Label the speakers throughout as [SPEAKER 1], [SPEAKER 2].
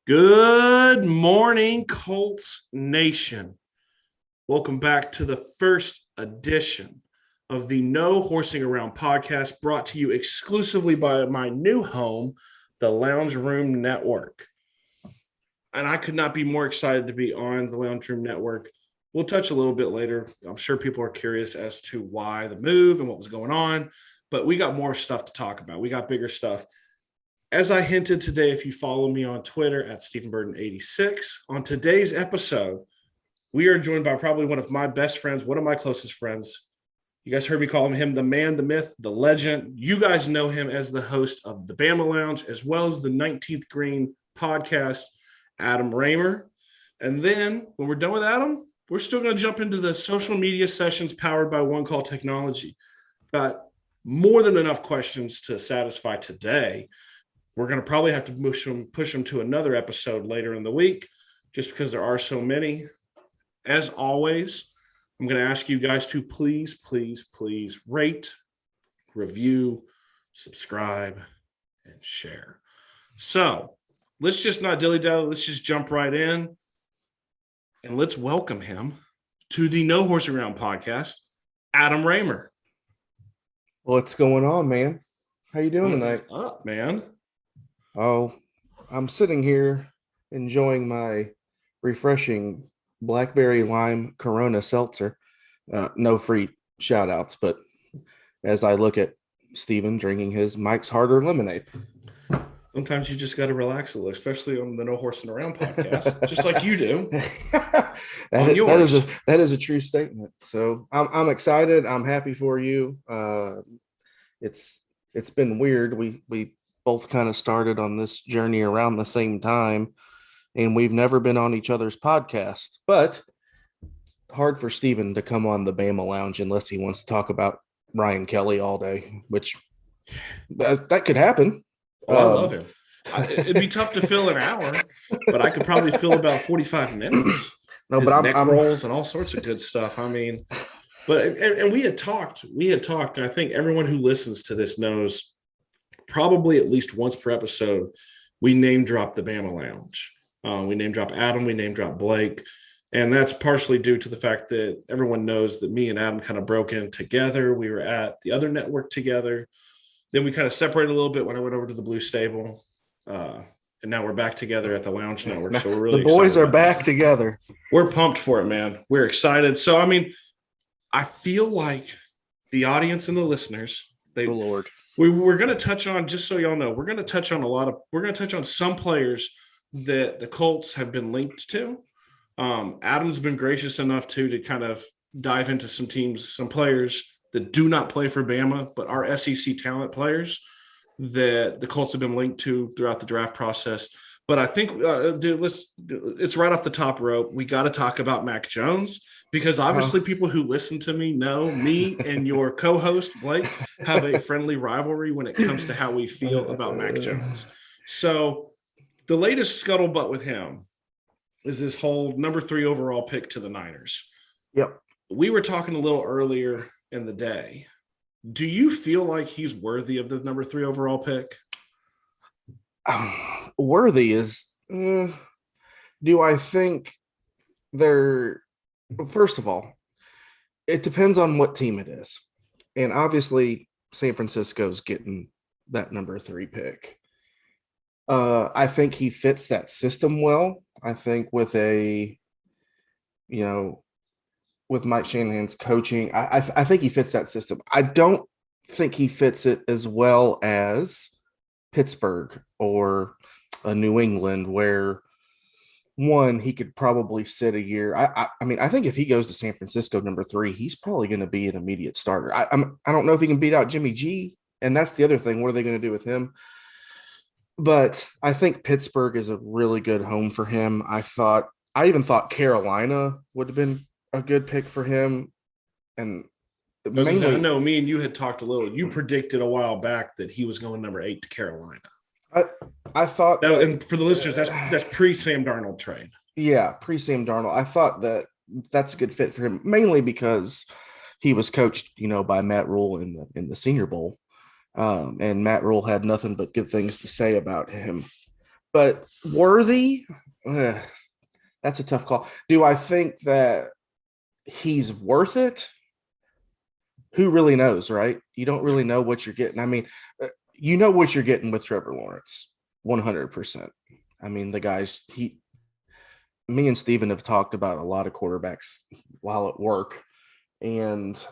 [SPEAKER 1] Good morning, Colts Nation. Welcome back to the first edition of the No Horsing Around podcast, brought to you exclusively by my new home, the Lounge Room Network. And I could not be more excited to be on the Lounge Room Network. We'll touch a little bit later. I'm sure people are curious as to why the move and what was going on, but we got more stuff to talk about. We got bigger stuff. As I hinted today, if you follow me on Twitter at Stephen Burton 86, on today's episode, we are joined by probably one of my best friends, one of my closest friends. You guys heard me call him the man, the myth, the legend. You guys know him as the host of the Bama Lounge, as well as the 19th Green podcast, Adam Raymer. And then when we're done with Adam, we're still going to jump into the social media sessions powered by One Call Technology. Got more than enough questions to satisfy today. We're going to probably have to push them to another episode later in the week, just because there are so many. As always, I'm going to ask you guys to please rate, review, subscribe, and share. So let's just not dilly-dally. Let's just jump right in, and let's welcome him to the No Horse Around podcast, Adam Raymer.
[SPEAKER 2] What's going on, man? How you doing tonight?
[SPEAKER 1] What's up, man?
[SPEAKER 2] Oh, I'm sitting here enjoying my refreshing blackberry lime Corona seltzer. No free shout outs, but as I look at Steven drinking his Mike's Harder lemonade.
[SPEAKER 1] Sometimes you just got to relax a little, especially on the No Horsing Around podcast, just like you do.
[SPEAKER 2] That is a true statement. So I'm excited. I'm happy for you. It's been weird. We both kind of started on this journey around the same time, and we've never been on each other's podcast, but hard for Steven to come on the Bama Lounge unless he wants to talk about Ryan Kelly all day, which that could happen.
[SPEAKER 1] Oh, I love him. It'd be tough to fill an hour, but I could probably fill about 45 minutes.
[SPEAKER 2] No, but
[SPEAKER 1] I'm rolls and all sorts of good stuff. I mean, but we had talked, and I think everyone who listens to this knows probably at least once per episode, we name drop the Bama Lounge. We name drop Adam, we name drop Blake. And that's partially due to the fact that everyone knows that me and Adam kind of broke in together. We were at the other network together. Then we kind of separated a little bit when I went over to the Blue Stable. And now we're back together at the Lounge Network. So we're really
[SPEAKER 2] the boys are back together.
[SPEAKER 1] We're pumped for it, man. We're excited. So, I mean, I feel like the audience and the listeners,
[SPEAKER 2] Lord.
[SPEAKER 1] We're going to touch on, just so y'all know, we're going to touch on some players that the Colts have been linked to. Adam's been gracious enough to kind of dive into some teams, some players that do not play for Bama, but are SEC talent players that the Colts have been linked to throughout the draft process. But I think, it's right off the top rope. We got to talk about Mac Jones, because obviously people who listen to me know me and your co-host, Blake, have a friendly rivalry when it comes to how we feel about Mac Jones. So the latest scuttlebutt with him is this whole number 3 overall pick to the Niners.
[SPEAKER 2] Yep.
[SPEAKER 1] We were talking a little earlier in the day. Do you feel like he's worthy of the number 3 overall pick?
[SPEAKER 2] Worthy is, do I think they're, first of all, it depends on what team it is. And obviously San Francisco's getting that number 3 pick. I think he fits that system well. I think with with Mike Shanahan's coaching, I think he fits that system. I don't think he fits it as well as Pittsburgh or New England, where one, he could probably sit a year. I mean, I think if he goes to San Francisco number 3, he's probably going to be an immediate starter. I don't know if he can beat out Jimmy G, and that's the other thing. What are they going to do with him? But I think Pittsburgh is a really good home for him. I even thought Carolina would have been a good pick for him. And
[SPEAKER 1] mainly, I know me and you had talked a little. You predicted a while back that he was going number 8 to Carolina.
[SPEAKER 2] I thought
[SPEAKER 1] that, and for the listeners, that's pre-Sam Darnold trade.
[SPEAKER 2] Yeah, pre-Sam Darnold. I thought that's a good fit for him, mainly because he was coached, by Matt Rule in the Senior Bowl. And Matt Rule had nothing but good things to say about him. But worthy, that's a tough call. Do I think that he's worth it? Who really knows, right? You don't really know what you're getting. I mean, you know what you're getting with Trevor Lawrence, 100%. I mean, me and Steven have talked about a lot of quarterbacks while at work, and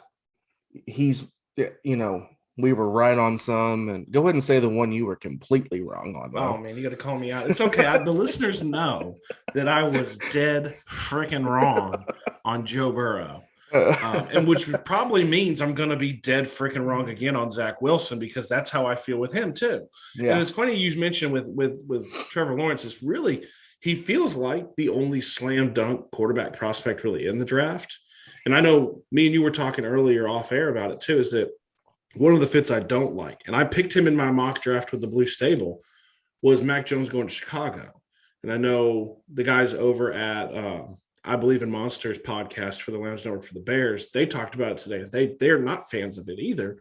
[SPEAKER 2] he's, we were right on some, and go ahead and say the one you were completely wrong on.
[SPEAKER 1] Oh man, you got to call me out. It's okay. The listeners know that I was dead freaking wrong on Joe Burrow. And which probably means I'm going to be dead freaking wrong again on Zach Wilson, because that's how I feel with him too. Yeah. And it's funny you mentioned with Trevor Lawrence, is really, he feels like the only slam dunk quarterback prospect really in the draft. And I know me and you were talking earlier off air about it too, is that one of the fits I don't like, and I picked him in my mock draft with the Blue Stable, was Mac Jones going to Chicago. And I know the guys over at I Believe in Monsters podcast for the Lounge Network for the Bears, they talked about it today. They're not fans of it either,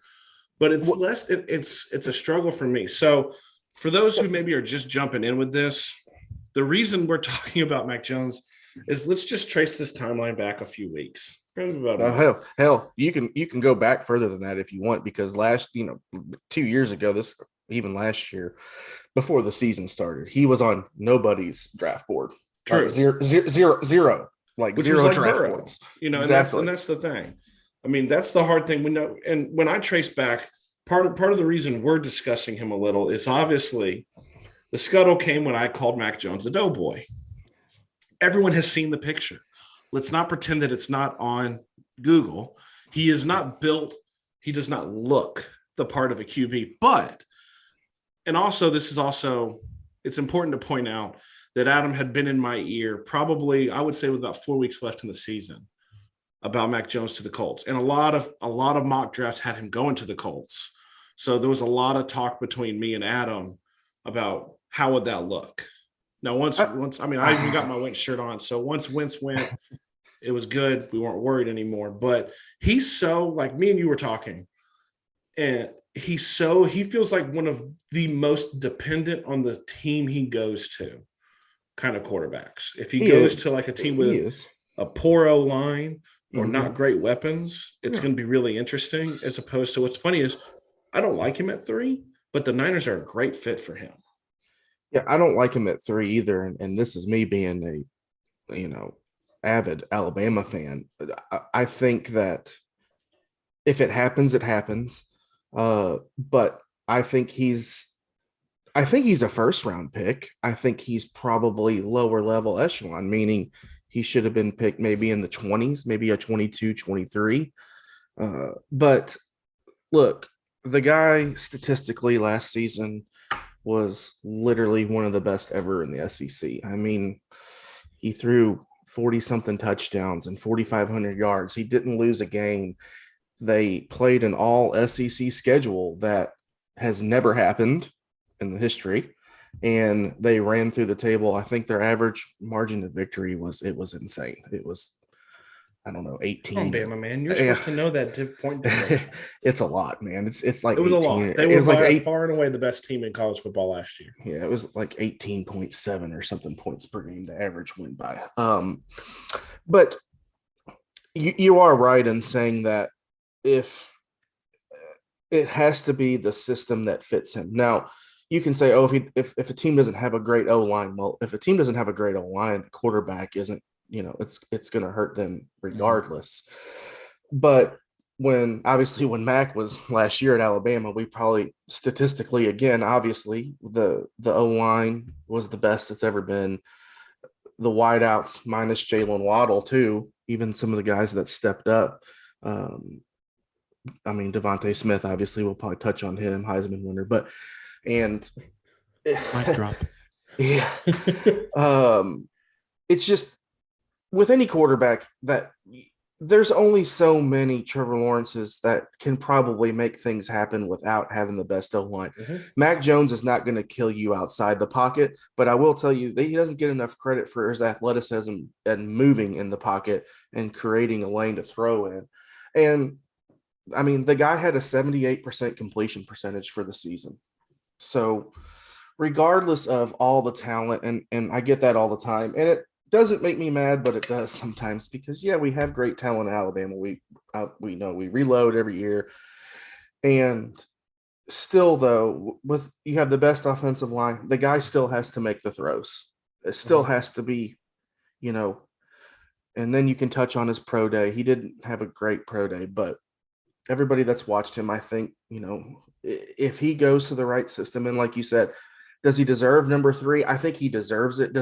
[SPEAKER 1] but it's it's a struggle for me. So for those who maybe are just jumping in with this, the reason we're talking about Mac Jones is, let's just trace this timeline back a few weeks.
[SPEAKER 2] Hell, you can go back further than that if you want, because 2 years ago, even last year, before the season started, he was on nobody's draft board.
[SPEAKER 1] True.
[SPEAKER 2] Zero, like which zero draft
[SPEAKER 1] Burrow,
[SPEAKER 2] boards.
[SPEAKER 1] Exactly. And that's the thing. I mean, that's the hard thing. And when I trace back, part of the reason we're discussing him a little is obviously the scuttle came when I called Mac Jones a doughboy. Everyone has seen the picture. Let's not pretend that it's not on Google. He is not built. He does not look the part of a QB. And also, it's important to point out that Adam had been in my ear probably, I would say, with about 4 weeks left in the season, about Mac Jones to the Colts. And a lot of mock drafts had him going to the Colts. So there was a lot of talk between me and Adam about how would that look. Now, once I even got my Wentz shirt on. So once Wentz went, it was good. We weren't worried anymore. But he's so, like me and you were talking, and he feels like one of the most dependent on the team he goes to kind of quarterbacks. If he goes to like a team with a poor O-line or not great weapons, it's going to be really interesting, as opposed to, what's funny is I don't like him at 3, but the Niners are a great fit for him.
[SPEAKER 2] Yeah, I don't like him at 3 either. And this is me being a, avid Alabama fan. I think that if it happens, it happens. But I think he's a first round pick. I think he's probably lower level echelon, meaning he should have been picked maybe in the 20s, maybe a 22, 23. But look, the guy statistically last season was literally one of the best ever in the SEC. I mean, he threw 40-something touchdowns and 4,500 yards. He didn't lose a game. They played an all SEC schedule that has never happened in the history, and they ran through the table. I think their average margin of victory was insane. It was, I don't know, 18.
[SPEAKER 1] Oh, Bama, man, you're supposed to know that point differential.
[SPEAKER 2] It's a lot, man. It's like
[SPEAKER 1] it was 18. A lot. They were like far and away the best team in college football last year.
[SPEAKER 2] Yeah, it was like 18.7 or something points per game the average went by. But you are right in saying that if it has to be the system that fits him. Now, you can say, if a team doesn't have a great O-line, well, if a team doesn't have a great O-line, the quarterback isn't, it's going to hurt them regardless. But when Mac was last year at Alabama, we probably statistically, again, obviously the O-line was the best it's ever been. The wideouts minus Jalen Waddle too, even some of the guys that stepped up. Devontae Smith, obviously, we'll probably touch on him, Heisman winner, mic
[SPEAKER 1] drop.
[SPEAKER 2] Yeah. It's just with any quarterback that there's only so many Trevor Lawrences that can probably make things happen without having the best O-line. Mac Jones is not going to kill you outside the pocket, but I will tell you that he doesn't get enough credit for his athleticism and moving in the pocket and creating a lane to throw in. And the guy had a 78% completion percentage for the season. So regardless of all the talent, and I get that all the time, and it doesn't make me mad, but it does sometimes because yeah, we have great talent in Alabama. We know we reload every year, and still though, with you have the best offensive line, the guy still has to make the throws. It still has to be, you know. And then you can touch on his pro day. He didn't have a great pro day, but everybody that's watched him, I think, if he goes to the right system, and like you said, does he deserve number 3? I think he deserves it.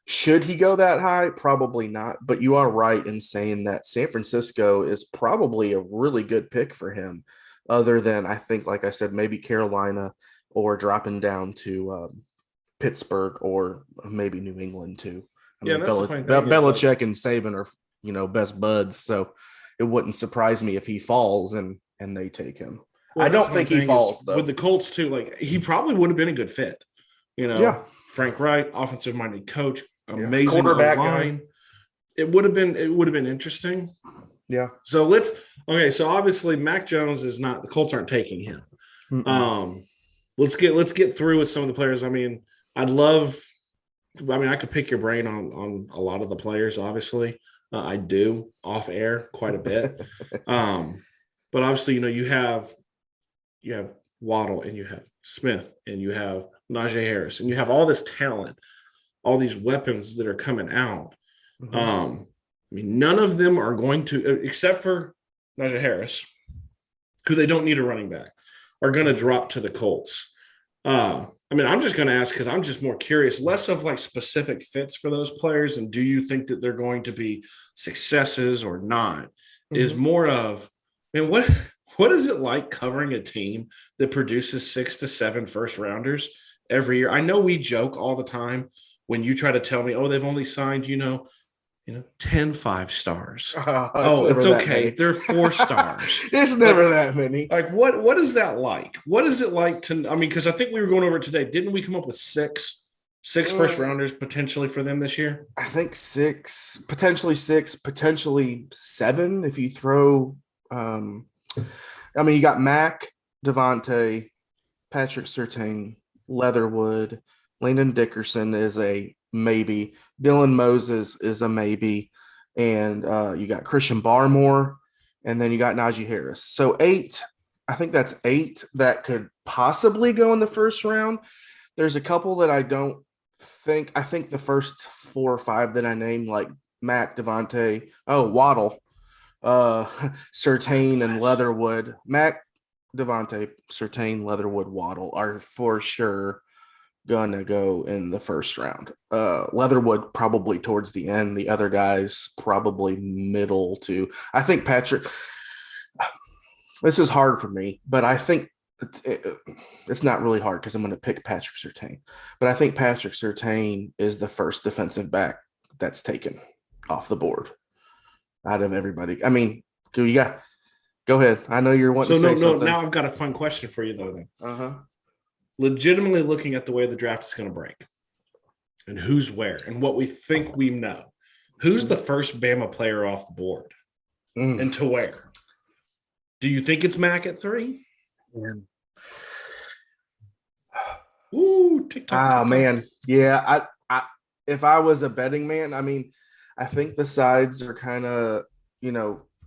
[SPEAKER 2] Should he go that high? Probably not. But you are right in saying that San Francisco is probably a really good pick for him, other than I think, like I said, maybe Carolina or dropping down to Pittsburgh or maybe New England too. I
[SPEAKER 1] Yeah,
[SPEAKER 2] mean,
[SPEAKER 1] that's the funny thing.
[SPEAKER 2] Belichick and Saban are, best buds. So it wouldn't surprise me if he falls and they take him.
[SPEAKER 1] Well,
[SPEAKER 2] I don't think he falls though.
[SPEAKER 1] With the Colts too, like he probably would have been a good fit.
[SPEAKER 2] Yeah.
[SPEAKER 1] Frank Wright, offensive minded coach, amazing
[SPEAKER 2] quarterback
[SPEAKER 1] line. It would have been interesting.
[SPEAKER 2] Yeah.
[SPEAKER 1] So so obviously Mac Jones is not, the Colts aren't taking him. Let's get through with some of the players. I mean, I could pick your brain on a lot of the players, obviously. I do off air quite a bit. But obviously, you have Waddle and you have Smith and you have Najee Harris and you have all this talent, all these weapons that are coming out. I mean, none of them are going to, except for Najee Harris, who they don't need a running back, are going to drop to the Colts. I'm just going to ask because I'm just more curious, less of like specific fits for those players. And do you think that they're going to be successes or not? Is more of, what is it like covering a team that produces 6 to 7 first rounders every year? I know we joke all the time when you try to tell me, oh, they've only signed, 10 5-stars. It's okay. They're 4 stars.
[SPEAKER 2] It's never that many.
[SPEAKER 1] Like, what is that like? What is it like because I think we were going over it today. Didn't we come up with six first rounders potentially for them this year?
[SPEAKER 2] I think 6, potentially 7 if you throw you got Mac, Devontae, Patrick Surtain, Leatherwood, Landon Dickerson is a maybe, Dylan Moses is a maybe, and you got Christian Barmore, and then you got Najee Harris. So 8, I think that's 8 that could possibly go in the first round. There's a couple that I think the first 4 or 5 that I named, like Mac, Devontae, Waddle, Surtain and Leatherwood. Mac, Devontae, Surtain, Leatherwood, Waddle are for sure gonna go in the first round. Leatherwood probably towards the end. The other guys probably middle to. I think Patrick. This is hard for me, but I think it's not really hard because I'm going to pick Patrick Surtain. But I think Patrick Surtain is the first defensive back that's taken off the board out of everybody. I mean, go ahead. I know you're wanting to say something.
[SPEAKER 1] Now I've got a fun question for you though. Then, legitimately looking at the way the draft is going to break, and who's where, and what we think we know, who's the first Bama player off the board, and to where? Do you think it's Mac at 3? Ooh, TikTok.
[SPEAKER 2] Man, yeah. I if I was a betting man, I think the sides are kind of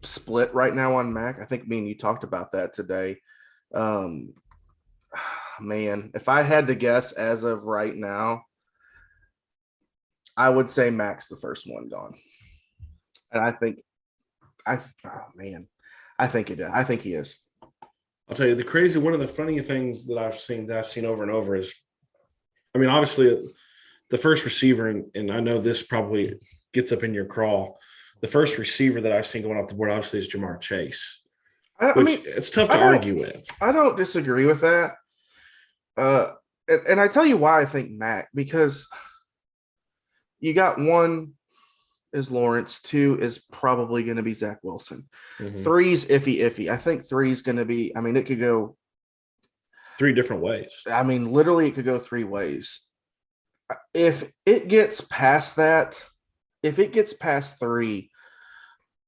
[SPEAKER 2] split right now on Mac. I think me and you talked about that today. Man, if I had to guess as of right now, I would say Mac's the first one gone, and I think he is.
[SPEAKER 1] I'll tell you one of the funny things that I've seen over and over is, obviously the first receiver, and I know this probably gets up in your crawl. The first receiver that I've seen going off the board obviously is Jamar Chase, which it's tough to argue with.
[SPEAKER 2] I don't disagree with that. And I tell you why I think Mac, because you got 1 is Lawrence, 2 is probably going to be Zach Wilson. 3's iffy. I think 3's going to be, it could go
[SPEAKER 1] 3 different ways.
[SPEAKER 2] Literally it could go 3 ways. If it gets past 3,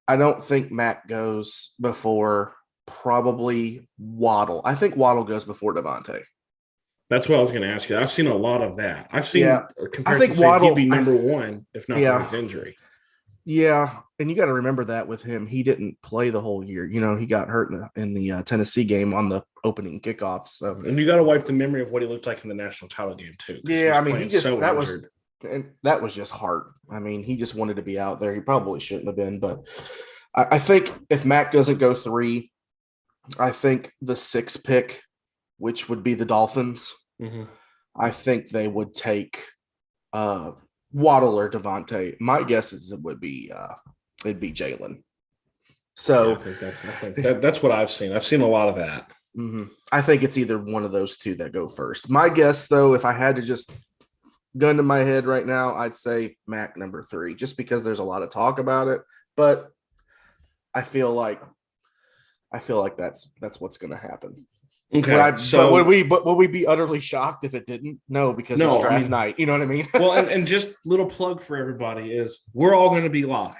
[SPEAKER 2] I don't think Mac goes before probably Waddle. I think Waddle goes before Devontae.
[SPEAKER 1] That's what I was going to ask you. I've seen a lot of that. I've seen
[SPEAKER 2] Yeah, I think
[SPEAKER 1] comparisons saying he'd
[SPEAKER 2] Waddle.
[SPEAKER 1] be number one if not for
[SPEAKER 2] Yeah,
[SPEAKER 1] his injury.
[SPEAKER 2] yeah, and you got to remember that with him, he didn't play the whole year. He got hurt in the Tennessee game on the opening kickoff. So,
[SPEAKER 1] And you got to wipe the memory of what he looked like in the national title game too.
[SPEAKER 2] yeah, I mean, he just
[SPEAKER 1] so injured.
[SPEAKER 2] that was just heart. I mean, he just wanted to be out there. He probably shouldn't have been, but I think if Mac doesn't go 3, I think the 6th pick, which would be the Dolphins, I think they would take Waddle or Devontae. My guess is it'd be Jalen. So
[SPEAKER 1] yeah, I think that's what I've seen. I've seen a lot of that.
[SPEAKER 2] I think it's either one of those two that go first. My guess, though, if I had to just gun to my head right now, I'd say Mac number 3, just because there's a lot of talk about it. But I feel like that's what's going to happen.
[SPEAKER 1] Okay,
[SPEAKER 2] but would we be utterly shocked if it didn't? No, because it's draft night. You know what I mean?
[SPEAKER 1] Well, and just little plug for everybody is we're all going to be live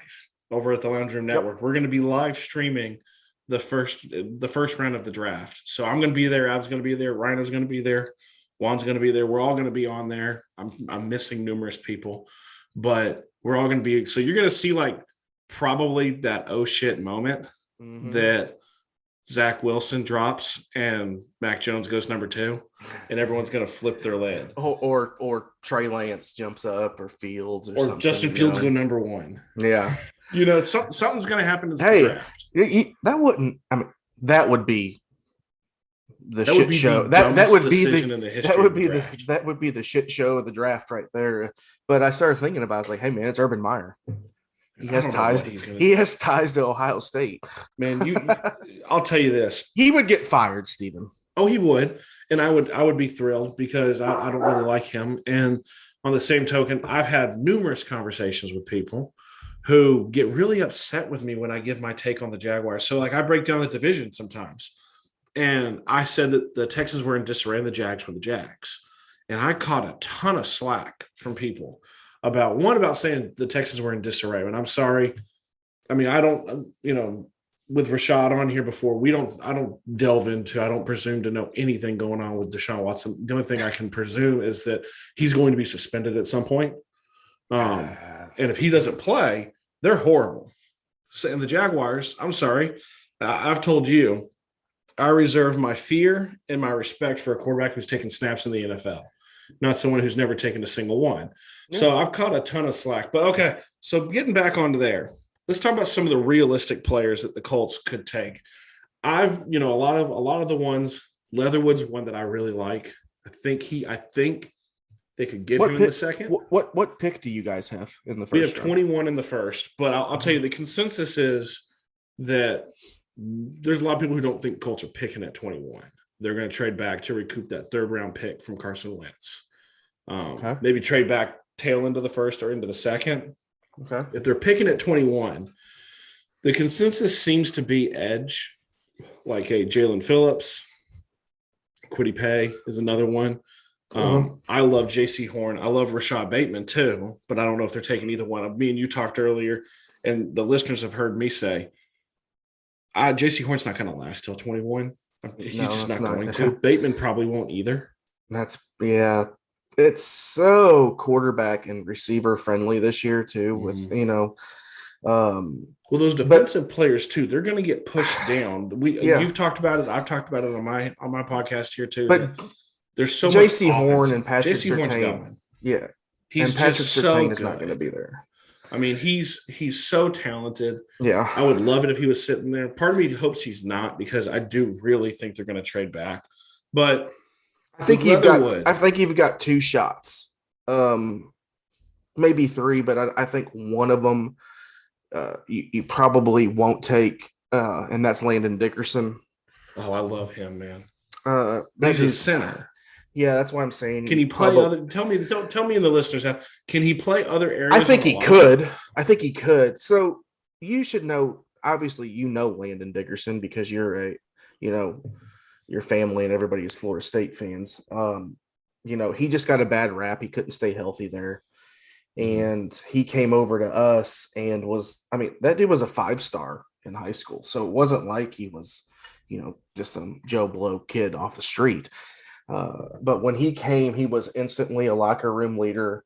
[SPEAKER 1] over at the Lounge Room Network. Yep. We're going to be live streaming the first round of the draft. So I'm going to be there. Ab's going to be there. Rhino's going to be there. Juan's going to be there. We're all going to be on there. I'm missing numerous people, but we're all going to be. So you're going to see like probably that oh shit moment that Zach Wilson drops and Mac Jones goes number 2, and everyone's going to flip their lid.
[SPEAKER 2] Or Trey Lance jumps up, or Fields, or something.
[SPEAKER 1] Justin Fields go number 1.
[SPEAKER 2] Yeah.
[SPEAKER 1] Something's going to happen in the draft.
[SPEAKER 2] That wouldn't. I mean, that would be the shit show. That would be the shit show of the draft right there. But I started thinking about it. I was like, hey man, it's Urban Meyer. He has ties to Ohio State.
[SPEAKER 1] Man, I'll tell you this.
[SPEAKER 2] He would get fired, Stephen.
[SPEAKER 1] Oh, he would. And I would be thrilled because I don't really like him. And on the same token, I've had numerous conversations with people who get really upset with me when I give my take on the Jaguars. So like I break down the division sometimes. And I said that the Texans were in disarray and the Jags were the Jags. And I caught a ton of slack from people about saying the Texans were in disarray. And I'm sorry. I mean, I don't, with Rashad on here before, I don't presume to know anything going on with Deshaun Watson. The only thing I can presume is that he's going to be suspended at some point. And if he doesn't play, they're horrible. So, and the Jaguars, I'm sorry. I've told you, I reserve my fear and my respect for a quarterback who's taken snaps in the NFL, not someone who's never taken a single one. Yeah. So I've caught a ton of slack. But okay, so getting back onto there, let's talk about some of the realistic players that the Colts could take. A lot of the ones. Leatherwood's one that I really like. I think they could get him in the second.
[SPEAKER 2] What pick do you guys have in the first?
[SPEAKER 1] We have 21 in the first, but I'll tell you the consensus is that there's a lot of people who don't think Colts are picking at 21. They're going to trade back to recoup that 3rd round pick from Carson Wentz. Maybe trade back tail into the first or into the second.
[SPEAKER 2] Okay.
[SPEAKER 1] If they're picking at 21, the consensus seems to be edge, like a Jalen Phillips. Kwity Paye is another one. I love J.C. Horn. I love Rashad Bateman too, but I don't know if they're taking either one. Me and you talked earlier, and the listeners have heard me say, J.C. Horn's not going to last till 21. He's just not going to. Bateman probably won't either.
[SPEAKER 2] It's so quarterback and receiver friendly this year too. With
[SPEAKER 1] those defensive players too, they're going to get pushed down. You've talked about it. I've talked about it on my podcast here too.
[SPEAKER 2] But
[SPEAKER 1] there's so
[SPEAKER 2] J.C.
[SPEAKER 1] much
[SPEAKER 2] Horn and Patrick
[SPEAKER 1] Surtain.
[SPEAKER 2] Yeah,
[SPEAKER 1] and
[SPEAKER 2] Patrick Surtain is not going to be there.
[SPEAKER 1] I mean, he's so talented.
[SPEAKER 2] Yeah.
[SPEAKER 1] I would love it if he was sitting there. Part of me hopes he's not, because I do really think they're going to trade back. But
[SPEAKER 2] I think you've got 2 shots. Maybe 3, but I think one of them you probably won't take, and that's Landon Dickerson.
[SPEAKER 1] Oh, I love him, man.
[SPEAKER 2] He's
[SPEAKER 1] a center.
[SPEAKER 2] Yeah, that's what I'm saying.
[SPEAKER 1] Can he play other? Tell me and the listeners, can he play other areas?
[SPEAKER 2] I think he could. So you should know. Obviously, Landon Dickerson because you're your family and everybody is Florida State fans. He just got a bad rap. He couldn't stay healthy there, and he came over to us and that dude was a 5-star in high school. So it wasn't like he was, just some Joe Blow kid off the street. But when he came, he was instantly a locker room leader,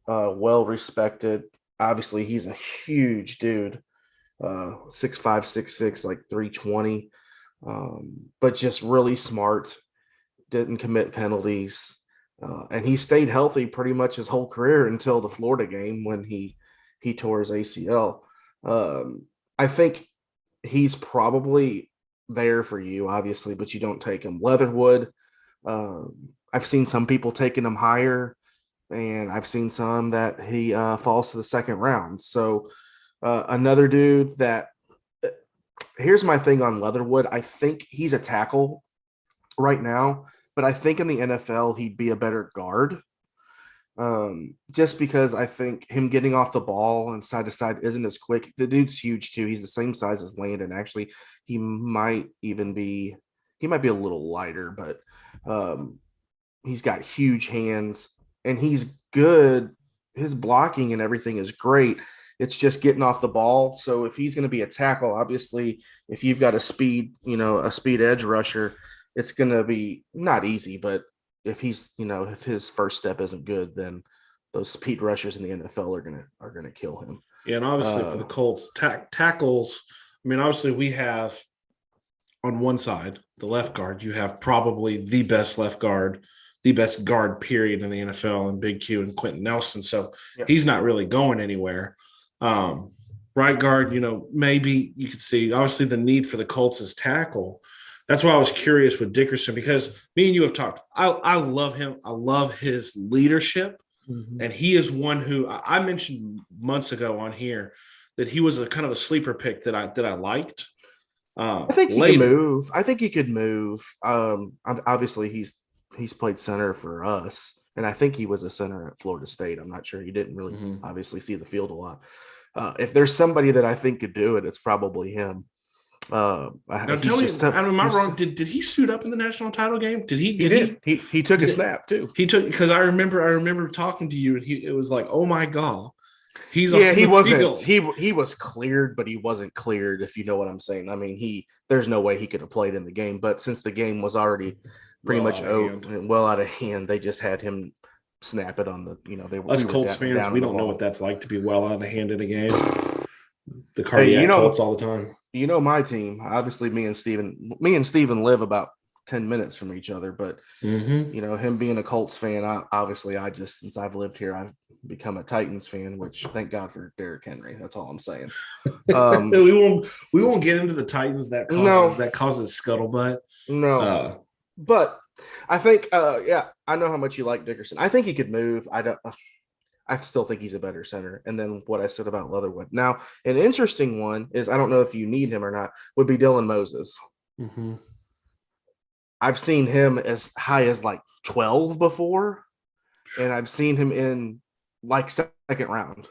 [SPEAKER 2] well respected. Obviously, he's a huge dude, 6'5", 6'6", like 320, but just really smart, didn't commit penalties. And he stayed healthy pretty much his whole career until the Florida game when he tore his ACL. I think he's probably there for you, obviously, but you don't take him. Leatherwood, I've seen some people taking him higher, and I've seen some that he falls to the second round. So another dude that here's my thing on Leatherwood. I think he's a tackle right now, but I think in the NFL he'd be a better guard. Just because I think him getting off the ball and side to side isn't as quick. The dude's huge too. He's the same size as Landon. Actually, he might be a little lighter, but he's got huge hands and he's good. His blocking and everything is great. It's just getting off the ball. So if he's going to be a tackle, obviously, if you've got a speed edge rusher, it's going to be not easy, but if if his first step isn't good, then those speed rushers in the NFL are gonna kill him.
[SPEAKER 1] Yeah, and obviously for the Colts, tackles. I mean, obviously we have on one side the left guard. You have probably the best left guard, the best guard period in the NFL, and Big Q and Quentin Nelson. So he's not really going anywhere. Right guard, maybe you could see obviously the need for the Colts is tackle. That's why I was curious with Dickerson because me and you have talked. I love him. I love his leadership. Mm-hmm. And he is one who I mentioned months ago on here that he was a kind of a sleeper pick that I liked.
[SPEAKER 2] I think he could move. I think he could move. Obviously, he's played center for us, and I think he was a center at Florida State. I'm not sure. He didn't really obviously see the field a lot. If there's somebody that I think could do it, it's probably him.
[SPEAKER 1] Now tell me, am I wrong? Did he suit up in the national title game? Did he?
[SPEAKER 2] He took a snap too.
[SPEAKER 1] He took because I remember talking to you, and it was like, oh my god,
[SPEAKER 2] he was cleared, but he wasn't cleared. If you know what I'm saying. I mean, there's no way he could have played in the game. But since the game was already pretty much well out of hand, they just had him snap it on the.
[SPEAKER 1] Us Colts fans, we don't know what that's like to be well out of hand in a game. The cardiac Colts all the time.
[SPEAKER 2] My team, obviously me and Steven live about 10 minutes from each other, but him being a Colts fan, since I've lived here, I've become a Titans fan, which thank God for Derrick Henry. That's all I'm saying.
[SPEAKER 1] We won't get into the Titans that causes scuttlebutt.
[SPEAKER 2] No. But I think I know how much you like Dickerson. I think he could move. I still think he's a better center. And then what I said about Leatherwood. Now, an interesting one is, I don't know if you need him or not, would be Dylan Moses. Mm-hmm. I've seen him as high as like 12 before, and I've seen him in like second round.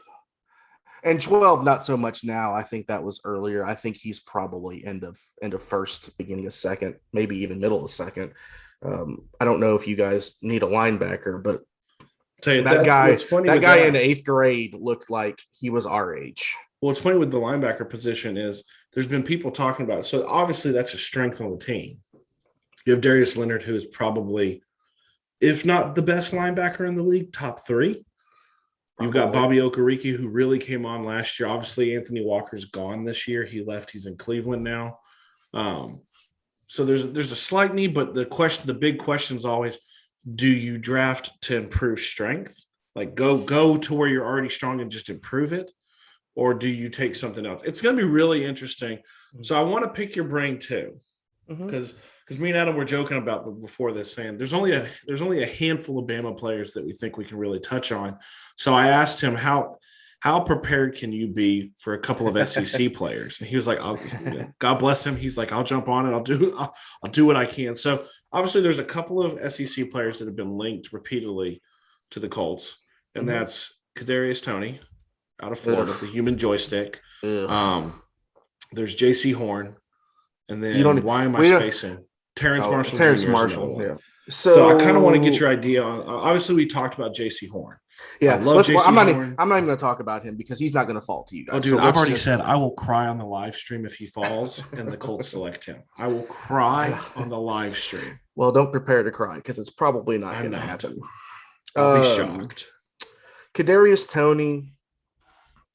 [SPEAKER 2] And 12, not so much now. I think that was earlier. I think he's probably end of first, beginning of second, maybe even middle of second. I don't know if you guys need a linebacker, but that guy in eighth grade looked like he was our age.
[SPEAKER 1] Well, what's funny with the linebacker position is there's been people talking about it. So obviously that's a strength on the team. You have Darius Leonard, who is probably, if not the best linebacker in the league, top 3. You've got Bobby Okereke, who really came on last year. Obviously, Anthony Walker's gone this year. He left. He's in Cleveland now. So there's a slight need, but the big question is always, do you draft to improve strength? Like go to where you're already strong and just improve it? Or do you take something else? It's going to be really interesting. So I want to pick your brain too. Because me and Adam were joking about before this, saying there's only a handful of Bama players that we think we can really touch on. So I asked him how prepared can you be for a couple of SEC players, and he was like, God bless him. He's like, I'll jump on it. I'll do what I can. So obviously, there's a couple of SEC players that have been linked repeatedly to the Colts, and that's Kadarius Toney out of Florida, the human joystick. There's J.C. Horn, and then why am I spacing? Terrence Marshall.
[SPEAKER 2] Terrence Marshall. Yeah.
[SPEAKER 1] So I kind of want to get your idea on. Obviously, we talked about J.C. Horn.
[SPEAKER 2] Yeah, I'm not even going to talk about him because he's not going to fall to you guys.
[SPEAKER 1] Oh, dude, I've already said I will cry on the live stream if he falls and the Colts select him. I will cry on the live stream.
[SPEAKER 2] Well, don't prepare to cry because it's probably not
[SPEAKER 1] I'm
[SPEAKER 2] going to
[SPEAKER 1] not.
[SPEAKER 2] happen.
[SPEAKER 1] I'll be shocked.
[SPEAKER 2] Kadarius Toney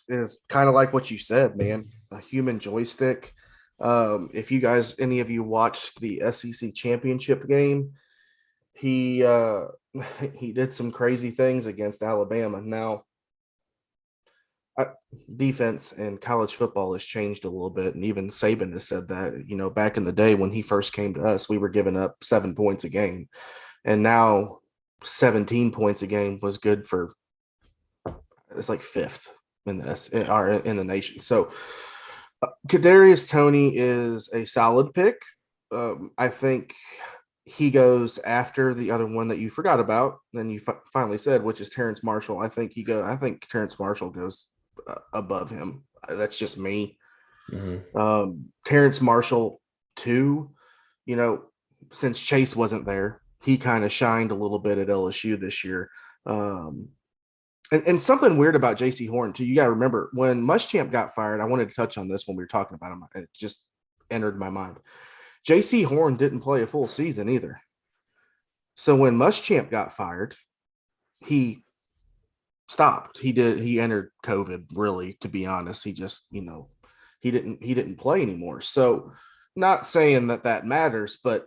[SPEAKER 2] is kind of like what you said, man. A human joystick. If you guys, any of you watched the SEC championship game, he he did some crazy things against Alabama. Now, defense in college football has changed a little bit, and even Saban has said that. You know, back in the day when he first came to us, we were giving up 7 points a game, and now 17 points a game was good for. It's like fifth in this in the nation. So Kadarius Toney is a solid pick. I think he goes after the other one that you forgot about. Then you finally said, which is Terrence Marshall. I think Terrence Marshall goes above him. That's just me. Terrence Marshall too. You know, since Chase wasn't there, he kind of shined a little bit at LSU this year. And something weird about JC Horn too. You got to remember when Muschamp got fired. I wanted to touch on this when we were talking about him. It just entered my mind. JC Horn didn't play a full season either. So when Muschamp got fired, he stopped. He entered COVID, really, to be honest. He just, he didn't play anymore. So not saying that matters, but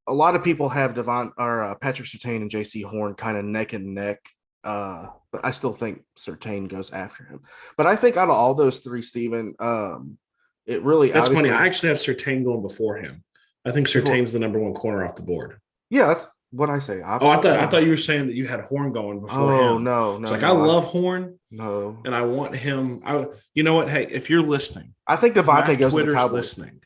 [SPEAKER 2] a lot of people have Patrick Surtain and JC Horn kind of neck and neck. But I still think Surtain goes after him. But I think out of all those three, Stephen, it really
[SPEAKER 1] that's funny. I actually have Surtain going before him. I think Surtain's the number one corner off the board.
[SPEAKER 2] Yeah, that's what I say.
[SPEAKER 1] I thought you were saying that you had Horn going before him.
[SPEAKER 2] Oh no.
[SPEAKER 1] It's like I love Horn.
[SPEAKER 2] No.
[SPEAKER 1] And I want him. You know what? Hey, if you're listening,
[SPEAKER 2] I think Devontae goes to the Cowboys.
[SPEAKER 1] Listening.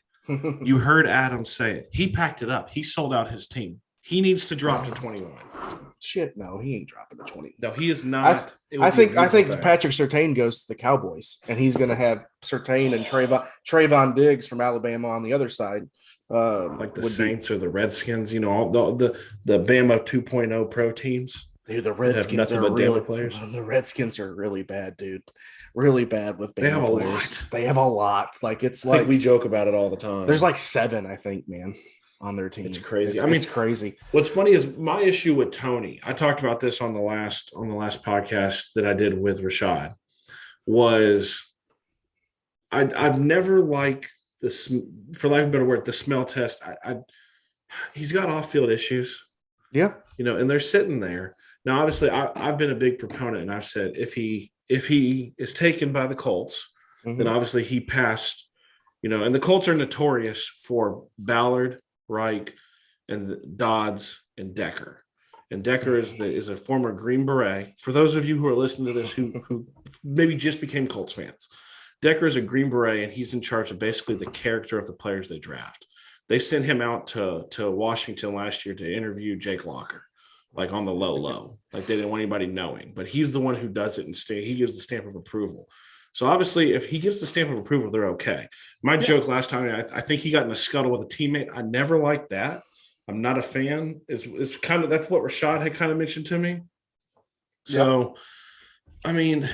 [SPEAKER 1] You heard Adam say it. He packed it up. He sold out his team. He needs to drop to 21.
[SPEAKER 2] Shit, no, he ain't dropping to 20.
[SPEAKER 1] No, he is not.
[SPEAKER 2] I think Patrick Surtain goes to the Cowboys, and he's going to have Surtain and Trayvon Diggs from Alabama on the other side.
[SPEAKER 1] Like the Saints or the Redskins, all the Bama 2.0 pro teams.
[SPEAKER 2] Dude, the Redskins are really players. The Redskins are really bad, dude. Really bad with Bama players. They have a lot. Like I think
[SPEAKER 1] we joke about it all the time.
[SPEAKER 2] There's like 7, I think, man, on their team.
[SPEAKER 1] It's crazy.
[SPEAKER 2] It's crazy.
[SPEAKER 1] What's funny is my issue with Toney. I talked about this on the last podcast that I did with Rashad. Was I've never liked this, for lack of a better word, the smell test. He's got off-field issues.
[SPEAKER 2] Yeah,
[SPEAKER 1] and they're sitting there. Now, obviously, I've been a big proponent, and I've said if he is taken by the Colts, then obviously he passed. And the Colts are notorious for Ballard, Reich, and Dodds and Decker. And Decker is a former Green Beret. For those of you who are listening to this who maybe just became Colts fans, Decker is a Green Beret, and he's in charge of basically the character of the players they draft. They sent him out to Washington last year to interview Jake Locker, like on the low. Like they didn't want anybody knowing. But he's the one who does it, and he gives the stamp of approval. So obviously, if he gives the stamp of approval, they're okay. My joke last time, I think he got in a scuttle with a teammate. I never liked that. I'm not a fan. It's kind of that's what Rashad had kind of mentioned to me. So, I mean,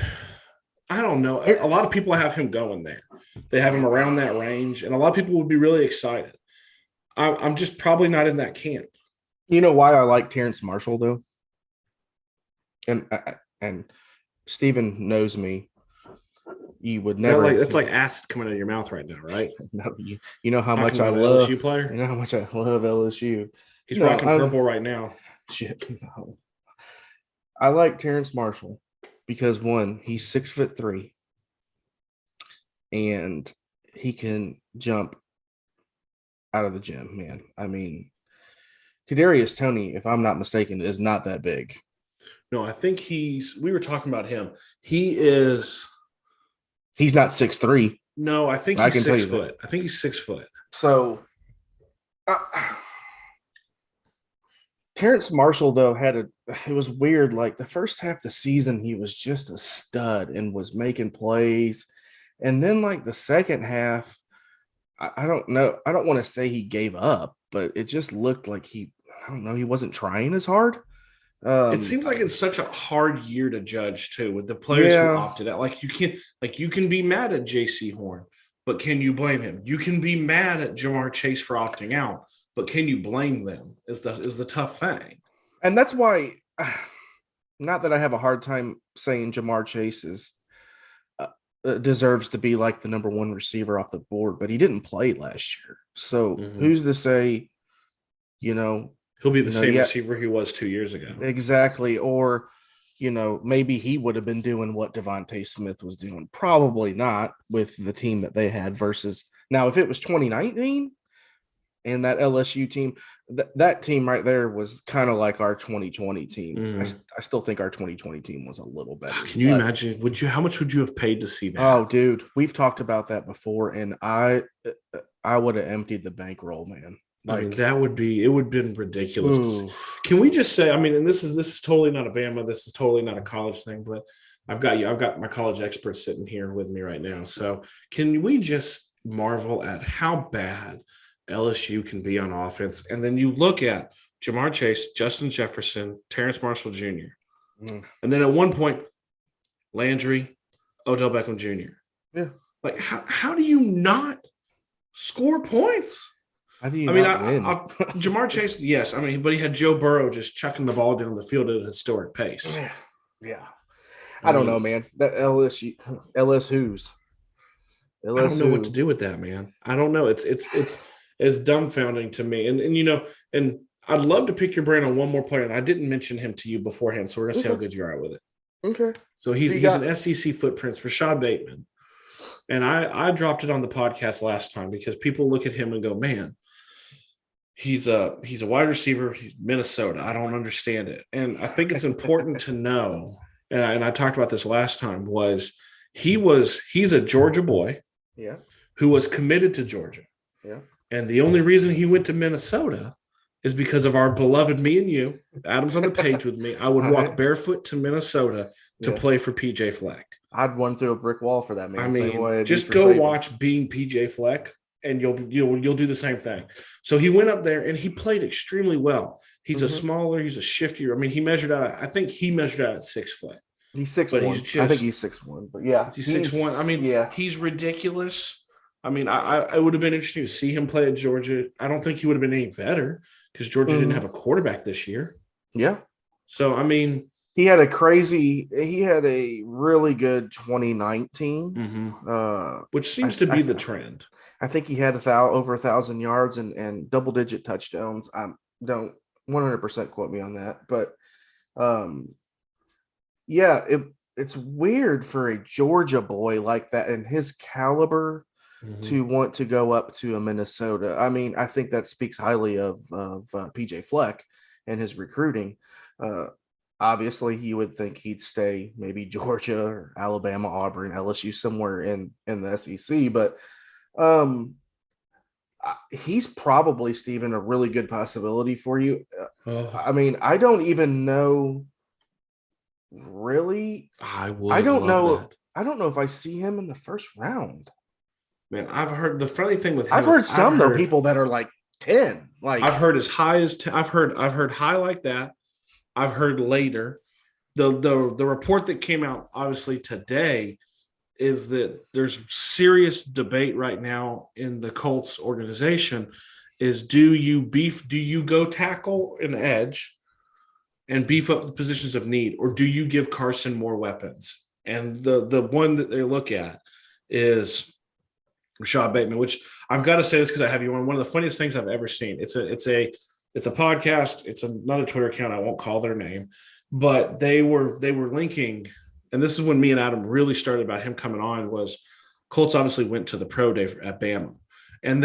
[SPEAKER 1] I don't know. A lot of people have him going there. They have him around that range, and a lot of people would be really excited. I'm just probably not in that camp.
[SPEAKER 2] You know why I like Terrence Marshall though, and Stephen knows me. You would never.
[SPEAKER 1] That's like acid coming out of your mouth right now, right?
[SPEAKER 2] No, you know how much I love
[SPEAKER 1] LSU player.
[SPEAKER 2] You know how much I love LSU.
[SPEAKER 1] He's rocking purple right now.
[SPEAKER 2] Shit, no. I like Terrence Marshall because one, he's 6'3", and he can jump out of the gym, man. I mean, Kadarius Toney, if I'm not mistaken, is not that big.
[SPEAKER 1] No, I think we were talking about him. He's
[SPEAKER 2] not 6'3".
[SPEAKER 1] No, I think he's 6 foot. I think he's 6 foot.
[SPEAKER 2] So Terrence Marshall, though, it was weird. Like the first half of the season, he was just a stud and was making plays. And then like the second half, I don't know. I don't want to say he gave up, but it just looked like he wasn't trying as hard.
[SPEAKER 1] It seems like it's such a hard year to judge too, with the players who opted out. Like you can be mad at JC Horn, but can you blame him? You can be mad at Jamar Chase for opting out, but can you blame them? Is the tough thing.
[SPEAKER 2] And that's why, not that I have a hard time saying Jamar Chase deserves to be like the number one receiver off the board, but he didn't play last year. So who's to say,
[SPEAKER 1] he'll be the same receiver he was 2 years ago.
[SPEAKER 2] Exactly. Or, maybe he would have been doing what Devontae Smith was doing. Probably not with the team that they had versus now, if it was 2019 and that LSU team, that team right there was kind of like our 2020 team. I still think our 2020 team was a little better.
[SPEAKER 1] Can you imagine? How much would you have paid to see that?
[SPEAKER 2] Oh, dude, we've talked about that before, and I would have emptied the bankroll, man.
[SPEAKER 1] It would have been ridiculous. Can we just say, and this is totally not a Bama, this is totally not a college thing, but I've got my college experts sitting here with me right now. So can we just marvel at how bad LSU can be on offense? And then you look at Jamar Chase, Justin Jefferson, Terrence Marshall Jr. And then at one point, Landry, Odell Beckham Jr.
[SPEAKER 2] Yeah.
[SPEAKER 1] Like, how do you not score points?
[SPEAKER 2] How do you win?
[SPEAKER 1] Jamar Chase, yes. But he had Joe Burrow just chucking the ball down the field at a historic pace.
[SPEAKER 2] Yeah. I don't know, man. That LSU's.
[SPEAKER 1] I don't know what to do with that, man. I don't know. It's dumbfounding to me. And I'd love to pick your brain on one more player, and I didn't mention him to you beforehand, so we're going to see how good you are with it.
[SPEAKER 2] Okay.
[SPEAKER 1] So he's an SEC footprints, Rashad Bateman. And I dropped it on the podcast last time because people look at him and go, man, he's a wide receiver. He's Minnesota. I don't understand it. And I think it's important to know, and I talked about this last time, he's a Georgia boy who was committed to Georgia.
[SPEAKER 2] Yeah.
[SPEAKER 1] And the only reason he went to Minnesota is because of our beloved me and you. Adam's on the page with me. I would walk barefoot to Minnesota to play for PJ Fleck.
[SPEAKER 2] I'd run through a brick wall for that, man.
[SPEAKER 1] Just go watch Being PJ Fleck, and you'll do the same thing. So he went up there and he played extremely well. He's a shiftier. He measured out. I think he measured out at 6 foot.
[SPEAKER 2] He's 6'1". I think he's 6'1", but yeah,
[SPEAKER 1] he's 6'1". He's ridiculous. I would have been interesting to see him play at Georgia. I don't think he would have been any better because Georgia didn't have a quarterback this year.
[SPEAKER 2] Yeah.
[SPEAKER 1] So
[SPEAKER 2] he had a really good 2019,
[SPEAKER 1] which seems to be the trend.
[SPEAKER 2] I think he had over 1,000 yards and double-digit touchdowns. Don't 100% quote me on that, but it's weird for a Georgia boy like that and his caliber to want to go up to a Minnesota. I think that speaks highly of PJ Fleck and his recruiting. Obviously, you would think he'd stay maybe Georgia or Alabama, Auburn, LSU, somewhere in the SEC. But he's probably, Stephen, a really good possibility for you. I don't even know. Really, I don't know.
[SPEAKER 1] That.
[SPEAKER 2] I don't know if I see him in the first round.
[SPEAKER 1] Man, I've heard the funny thing with him.
[SPEAKER 2] I've heard some people that are like 10. Like
[SPEAKER 1] I've heard as high as 10. I've heard high like that. I've heard later. The report that came out obviously today is that there's serious debate right now in the Colts organization is do you go tackle an edge and beef up the positions of need, or do you give Carson more weapons? And the one that they look at is Rashad Bateman, which I've got to say this because I have you on. One of the funniest things I've ever seen. It's a podcast. It's another Twitter account. I won't call their name, but they were linking, and this is when me and Adam really started about him coming on. Was Colts obviously went to the pro day at Bama, and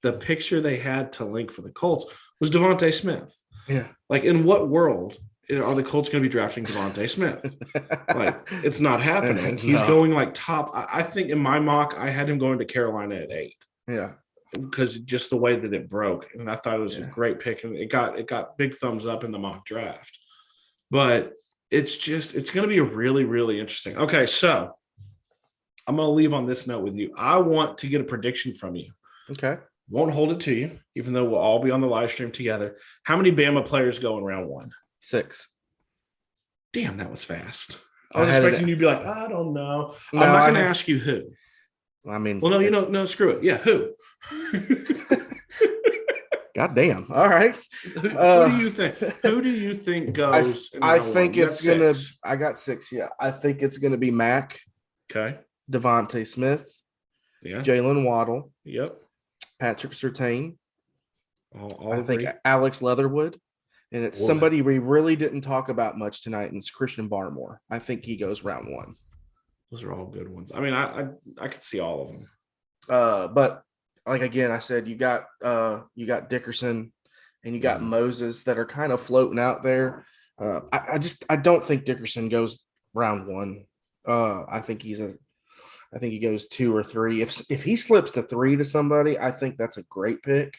[SPEAKER 1] the picture they had to link for the Colts was Devontae Smith.
[SPEAKER 2] Yeah,
[SPEAKER 1] like in what world are the Colts going to be drafting Devontae Smith? Like it's not happening. He's going like top. I think in my mock I had him going to Carolina at 8.
[SPEAKER 2] Yeah.
[SPEAKER 1] Because just the way that it broke, and I thought it was a great pick, and it got big thumbs up in the mock draft. But it's going to be a really, really interesting. Okay, so I'm going to leave on this note with you. I want to get a prediction from you.
[SPEAKER 2] Okay,
[SPEAKER 1] won't hold it to you, even though we'll all be on the live stream together. How many Bama players go in round 1?
[SPEAKER 2] 6.
[SPEAKER 1] Damn, that was fast. I was expecting you to be like, I don't know.
[SPEAKER 2] No,
[SPEAKER 1] I'm not going to ask you who.
[SPEAKER 2] I mean,
[SPEAKER 1] well, no, no, screw it. Yeah, who?
[SPEAKER 2] God damn. All right.
[SPEAKER 1] Who do you think? Who do you think goes?
[SPEAKER 2] I think it's gonna.
[SPEAKER 1] Six.
[SPEAKER 2] I got 6. Yeah, I think it's gonna be Mac,
[SPEAKER 1] Okay.
[SPEAKER 2] Devontae Smith,
[SPEAKER 1] Yeah.
[SPEAKER 2] Jalen Waddle,
[SPEAKER 1] Yep.
[SPEAKER 2] Patrick Surtain.
[SPEAKER 1] I'll
[SPEAKER 2] I
[SPEAKER 1] agree.
[SPEAKER 2] think Alex Leatherwood, and it's
[SPEAKER 1] Boy.
[SPEAKER 2] somebody we really didn't talk about much tonight, and it's Christian Barmore. I think he goes round 1.
[SPEAKER 1] Those are all good ones. I mean, I could see all of them.
[SPEAKER 2] But like again, I said you got Dickerson and you got Moses that are kind of floating out there. I don't think Dickerson goes round 1. I think he goes 2 or 3. If he slips to 3 to somebody, I think that's a great pick.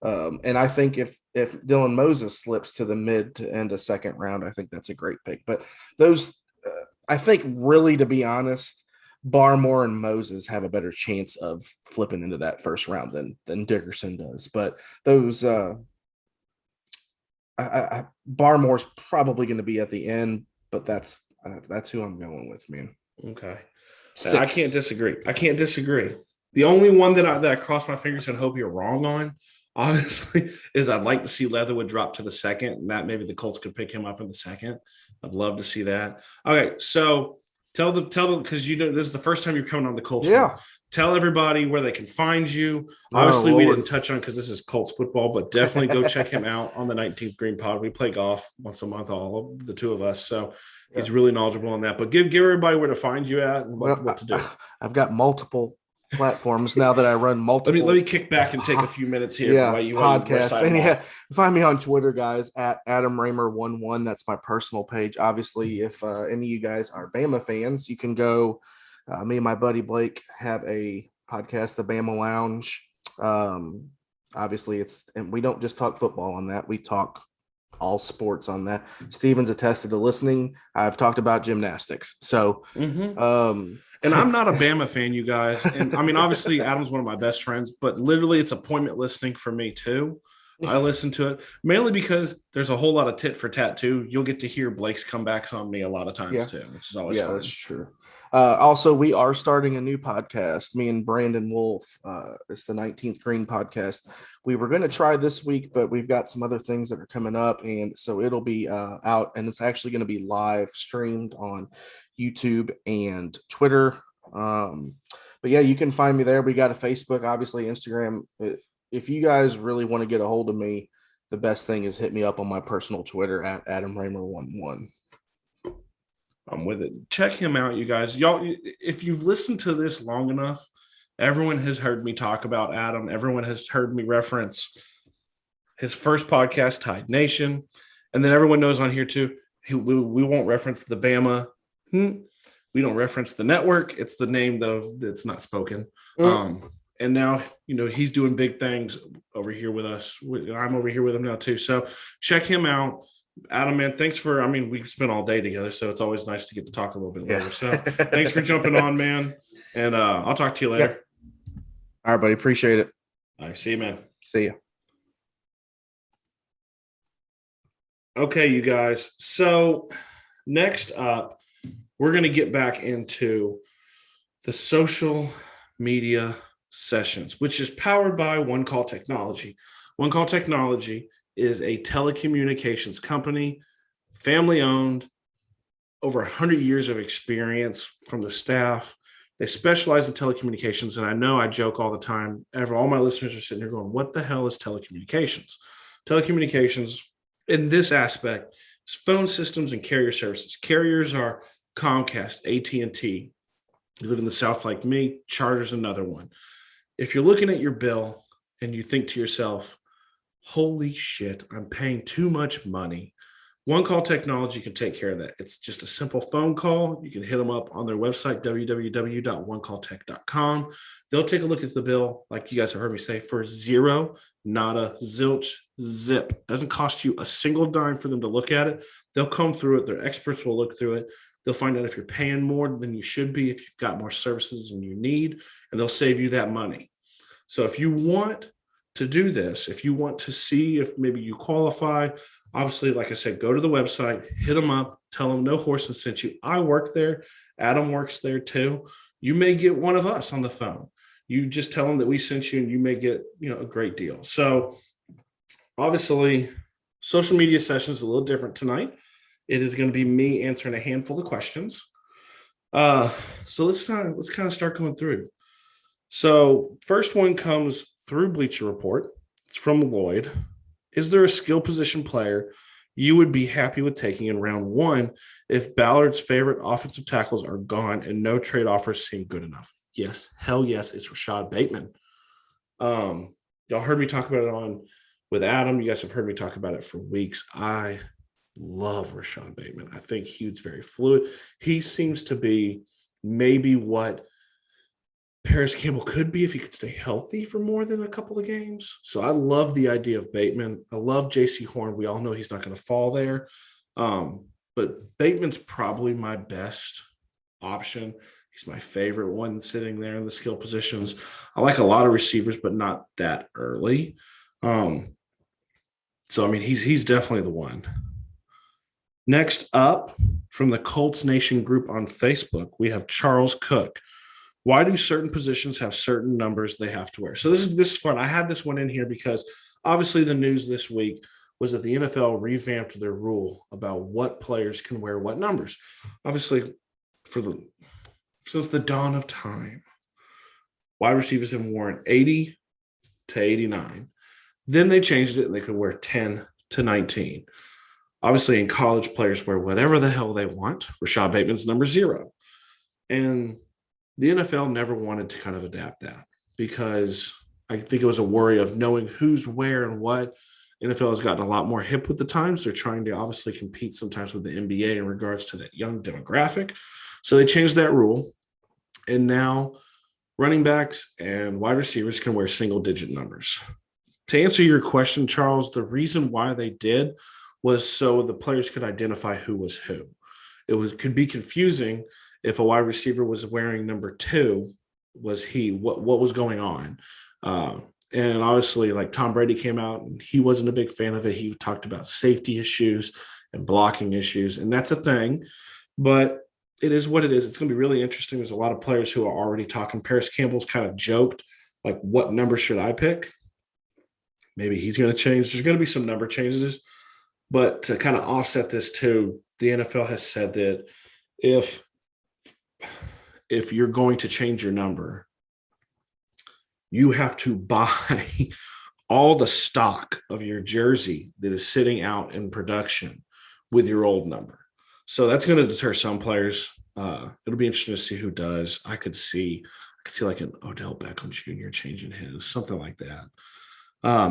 [SPEAKER 2] And I think if Dylan Moses slips to the mid to end of second round, I think that's a great pick. But those, I think really, to be honest, Barmore and Moses have a better chance of flipping into that first round than Dickerson does. But those, Barmore's probably going to be at the end, but that's who I'm going with, man.
[SPEAKER 1] Okay.
[SPEAKER 2] 6.
[SPEAKER 1] I can't disagree. The only one that I cross my fingers and hope you're wrong on, obviously, is I'd like to see Leatherwood drop to the second, and that maybe the Colts could pick him up in the second. I'd love to see that. Okay, so tell them because this is the first time you're coming on the Colts.
[SPEAKER 2] Yeah.
[SPEAKER 1] Tell everybody where they can find you. Obviously, we didn't touch on because this is Colts football, but definitely go check him out on the 19th Green Pod. We play golf once a month, all of the two of us. So he's really knowledgeable on that. But give everybody where to find you at and what to do.
[SPEAKER 2] I've got multiple platforms now that I run multiple.
[SPEAKER 1] Let me kick back and take a few minutes here.
[SPEAKER 2] Yeah, podcasts. And find me on Twitter, guys, at Adam Raymer 11. That's my personal page. Obviously, if any of you guys are Bama fans, you can go. Me and my buddy Blake have a podcast, the Bama Lounge. Obviously, and we don't just talk football on that. We talk all sports on that. Steven's attested to listening. I've talked about gymnastics. So,
[SPEAKER 1] and I'm not a Bama fan, you guys. And I mean, obviously, Adam's one of my best friends, but literally it's appointment listening for me too. I listen to it mainly because there's a whole lot of tit for tat too. You'll get to hear Blake's comebacks on me a lot of times too, which is always fun.
[SPEAKER 2] That's true. Also, we are starting a new podcast. Me and Brandon Wolf. It's the 19th Green podcast. We were going to try this week, but we've got some other things that are coming up, and so it'll be out, and it's actually going to be live streamed on YouTube and Twitter. But yeah, you can find me there. We got a Facebook, obviously Instagram. If you guys really want to get a hold of me, the best thing is hit me up on my personal Twitter at Adam Raymer 11.
[SPEAKER 1] I'm with it. Check him out, you guys. Y'all, if you've listened to this long enough, everyone has heard me talk about Adam. Everyone has heard me reference his first podcast, Tide Nation. And then everyone knows on here too, we won't reference the Bama. We don't reference the network. It's the name, though, that's not spoken. And now, he's doing big things over here with us. I'm over here with him now too. So check him out. Adam, man, we've spent all day together, so it's always nice to get to talk a little bit later. So thanks for jumping on, man. And I'll talk to you later.
[SPEAKER 2] Yeah. All right, buddy. Appreciate it.
[SPEAKER 1] All right, see you, man.
[SPEAKER 2] See you.
[SPEAKER 1] Okay, you guys. So next up, we're going to get back into the social media sessions, which is powered by One Call Technology. One Call Technology is a telecommunications company, family owned, over 100 years of experience from the staff. They specialize in telecommunications. And I know I joke all the time. All my listeners are sitting here going, what the hell is telecommunications? Telecommunications in this aspect is phone systems and carrier services. Carriers are Comcast, AT&T. You live in the South like me, Charter's another one. If you're looking at your bill and you think to yourself, holy shit, I'm paying too much money, One Call Technology can take care of that. It's just a simple phone call. You can hit them up on their website, www.onecalltech.com. They'll take a look at the bill, like you guys have heard me say, for zero, nada, zilch, zip. Doesn't cost you a single dime for them to look at it. They'll come through it. Their experts will look through it. They'll find out if you're paying more than you should be, if you've got more services than you need, and they'll save you that money. So if you want to do this, if you want to see if maybe you qualify, obviously, like I said, go to the website, hit them up, tell them No Horse sent you. I work there. Adam works there too. You may get one of us on the phone. You just tell them that we sent you and you may get, a great deal. So Obviously, social media session is a little different tonight. It is going to be me answering a handful of questions. Uh, so let's kind of start going through. So first one comes through Bleacher Report. It's from Lloyd. Is there a skill position player you would be happy with taking in round one if Ballard's favorite offensive tackles are gone and no trade offers seem good enough? Yes, hell yes, it's Rashad Bateman. Y'all heard me talk about it on with Adam. You guys have heard me talk about it for weeks. I love Rashad Bateman. I think he's very fluid. He seems to be maybe what Paris Campbell could be if he could stay healthy for more than a couple of games. So I love the idea of Bateman. I love JC Horn. We all know he's not going to fall there. But Bateman's probably my best option. He's my favorite one sitting there in the skill positions. I like a lot of receivers, but not that early. So I mean, he's definitely the one. Next up, from the Colts Nation group on Facebook, we have Charles Cook. Why do certain positions have certain numbers they have to wear? So this is fun. I had this one in here because obviously the news this week was that the NFL revamped their rule about what players can wear what numbers. Obviously, since the dawn of time, wide receivers have worn 80 to 89. Then they changed it and they could wear 10 to 19. Obviously, in college, players wear whatever the hell they want. Rashad Bateman's number 0. And the NFL never wanted to kind of adapt that because I think it was a worry of knowing who's where and what. NFL has gotten a lot more hip with the times. They're trying to obviously compete sometimes with the NBA in regards to that young demographic. So they changed that rule. And now running backs and wide receivers can wear single-digit numbers. To answer your question, Charles, the reason why they did was so the players could identify who was who. Could be confusing if a wide receiver was wearing number 2, was he what was going on? And obviously, like Tom Brady came out and he wasn't a big fan of it. He talked about safety issues and blocking issues, and that's a thing. But it is what it is. It's going to be really interesting. There's a lot of players who are already talking. Paris Campbell's kind of joked, like, what number should I pick? Maybe he's going to change. There's going to be some number changes. But to kind of offset this too, the NFL has said that if you're going to change your number, you have to buy all the stock of your jersey that is sitting out in production with your old number. So that's going to deter some players. It'll be interesting to see who does. I could see like an Odell Beckham Jr. changing his, something like that.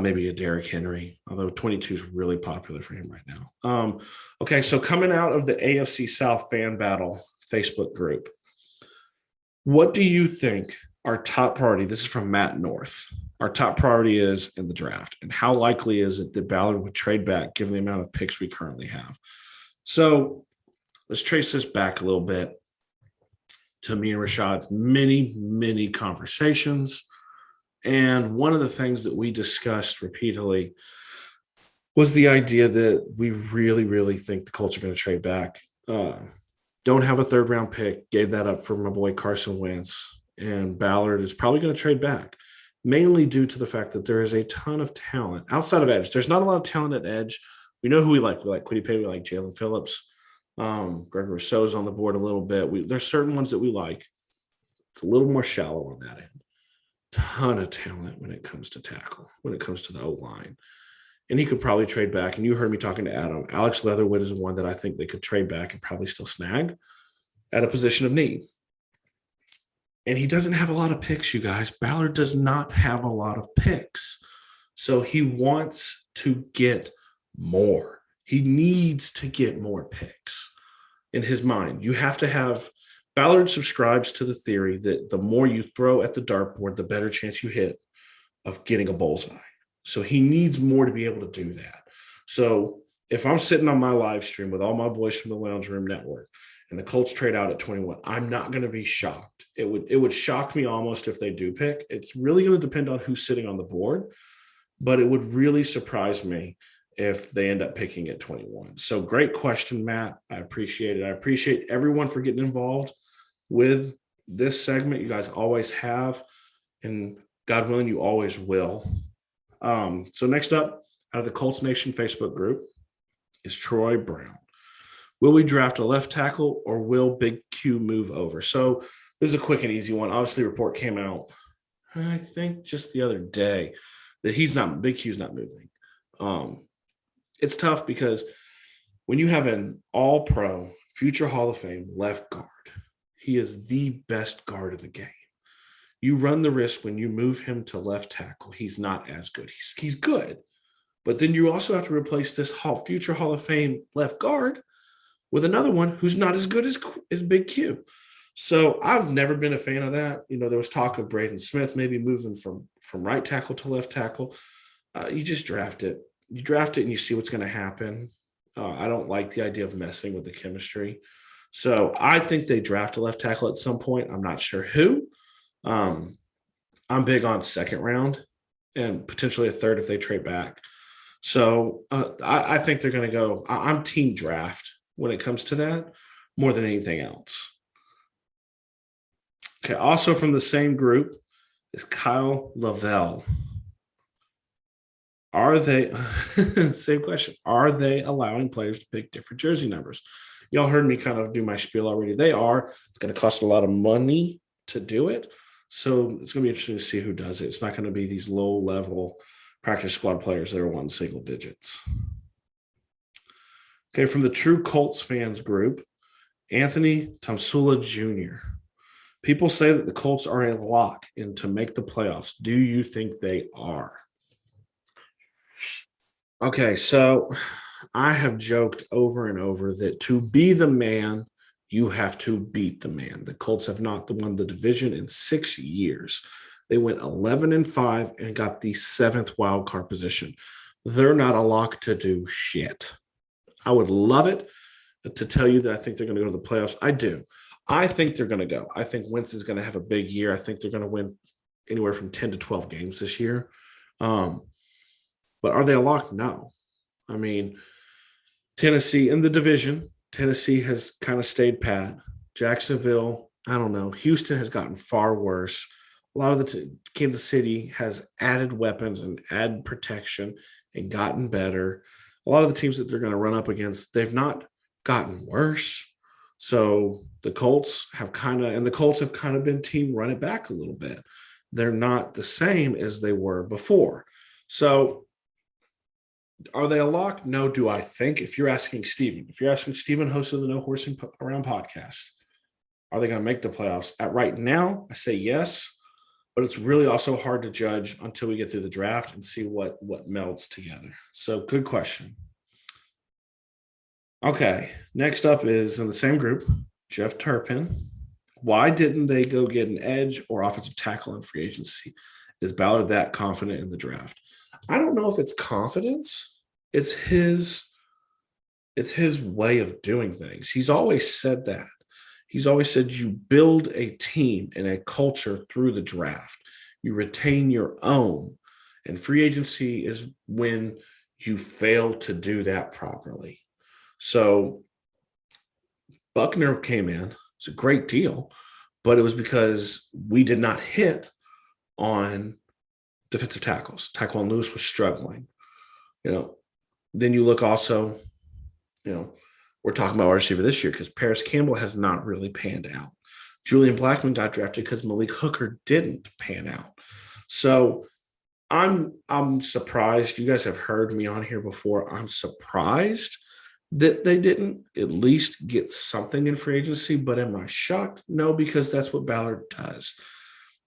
[SPEAKER 1] Maybe a Derrick Henry, although 22 is really popular for him right now. Okay, so coming out of the AFC South fan battle Facebook group, what do you think our top priority, this is from Matt North, our top priority is in the draft, and how likely is it that Ballard would trade back given the amount of picks we currently have? So let's trace this back a little bit to me and Rashad's many, many conversations. And one of the things that we discussed repeatedly was the idea that we really, really think the Colts are going to trade back. Don't have a third-round pick. Gave that up for my boy Carson Wentz. And Ballard is probably going to trade back, mainly due to the fact that there is a ton of talent outside of edge. There's not a lot of talent at edge. We know who we like. We like Quiddy Pay. We like Jalen Phillips. Greg Rousseau's on the board a little bit. There's certain ones that we like. It's a little more shallow on that end. Ton of talent when it comes to tackle, when it comes to the O-line. And he could probably trade back. And you heard me talking to Adam. Alex Leatherwood is one that I think they could trade back and probably still snag at a position of need. And he doesn't have a lot of picks, you guys. Ballard does not have a lot of picks. So he wants to get more. He needs to get more picks in his mind. You have to have – Ballard subscribes to the theory that the more you throw at the dartboard, the better chance you hit of getting a bullseye. So he needs more to be able to do that. So if I'm sitting on my live stream with all my boys from the Lounge Room Network and the Colts trade out at 21, I'm not going to be shocked. It would shock me almost if they do pick. It's really going to depend on who's sitting on the board, but it would really surprise me if they end up picking at 21. So great question, Matt. I appreciate it. I appreciate everyone for getting involved with this segment. You guys always have, and God willing, you always will. So next up, out of the Colts Nation Facebook group is Troy Brown. Will we draft a left tackle or will Big Q move over? So this is a quick and easy one. Obviously, a report came out, I think just the other day, that Big Q's not moving. It's tough because when you have an all-pro, future Hall of Fame left guard, he is the best guard of the game. You run the risk when you move him to left tackle, he's not as good. He's good, but then you also have to replace this future Hall of Fame left guard with another one who's not as good as Big Q. So I've never been a fan of that. There was talk of Braden Smith maybe moving from right tackle to left tackle. You just draft it. You draft it and you see what's going to happen. I don't like the idea of messing with the chemistry. So I think they draft a left tackle at some point. I'm not sure who. I'm big on second round and potentially a third if they trade back. So I think they're going to go. I'm team draft when it comes to that more than anything else. Okay, also from the same group is Kyle Lavelle. Are they, same question, are they allowing players to pick different jersey numbers? Y'all heard me kind of do my spiel already. They are. It's going to cost a lot of money to do it. So it's going to be interesting to see who does it. It's not going to be these low-level practice squad players that are wanting single digits. Okay, from the True Colts fans group, Anthony Tomsula Jr. People say that the Colts are a lock in to make the playoffs. Do you think they are? Okay, so I have joked over and over that to be the man, you have to beat the man. The Colts have not won the division in 6 years. They went 11-5 and got the 7th wild card position. They're not a lock to do shit. I would love it to tell you that I think they're going to go to the playoffs. I do. I think they're going to go. I think Wentz is going to have a big year. I think they're going to win anywhere from 10 to 12 games this year. But are they a lock? No. I mean, Tennessee in the division, Tennessee has kind of stayed pat. Jacksonville, I don't know. Houston has gotten far worse. A lot of Kansas City has added weapons and added protection and gotten better. A lot of the teams that they're going to run up against, they've not gotten worse. So the Colts have kind of been team run it back a little bit. They're not the same as they were before. So are they a lock? No, do I think? If you're asking Stephen, host of the No Horsing Around podcast, are they going to make the playoffs? Right now, I say yes, but it's really also hard to judge until we get through the draft and see what melds together. So good question. Okay, next up is in the same group, Jeff Turpin. Why didn't they go get an edge or offensive tackle in free agency? Is Ballard that confident in the draft? I don't know if it's confidence. It's his way of doing things. He's always said that. He's always said you build a team and a culture through the draft. You retain your own. And free agency is when you fail to do that properly. So Buckner came in. It's a great deal, but it was because we did not hit on defensive tackles. Tyquan Lewis was struggling. Then you look also, we're talking about our receiver this year because Paris Campbell has not really panned out. Julian Blackman got drafted because Malik Hooker didn't pan out. So I'm surprised. You guys have heard me on here before. I'm surprised that they didn't at least get something in free agency, but am I shocked? No, because that's what Ballard does.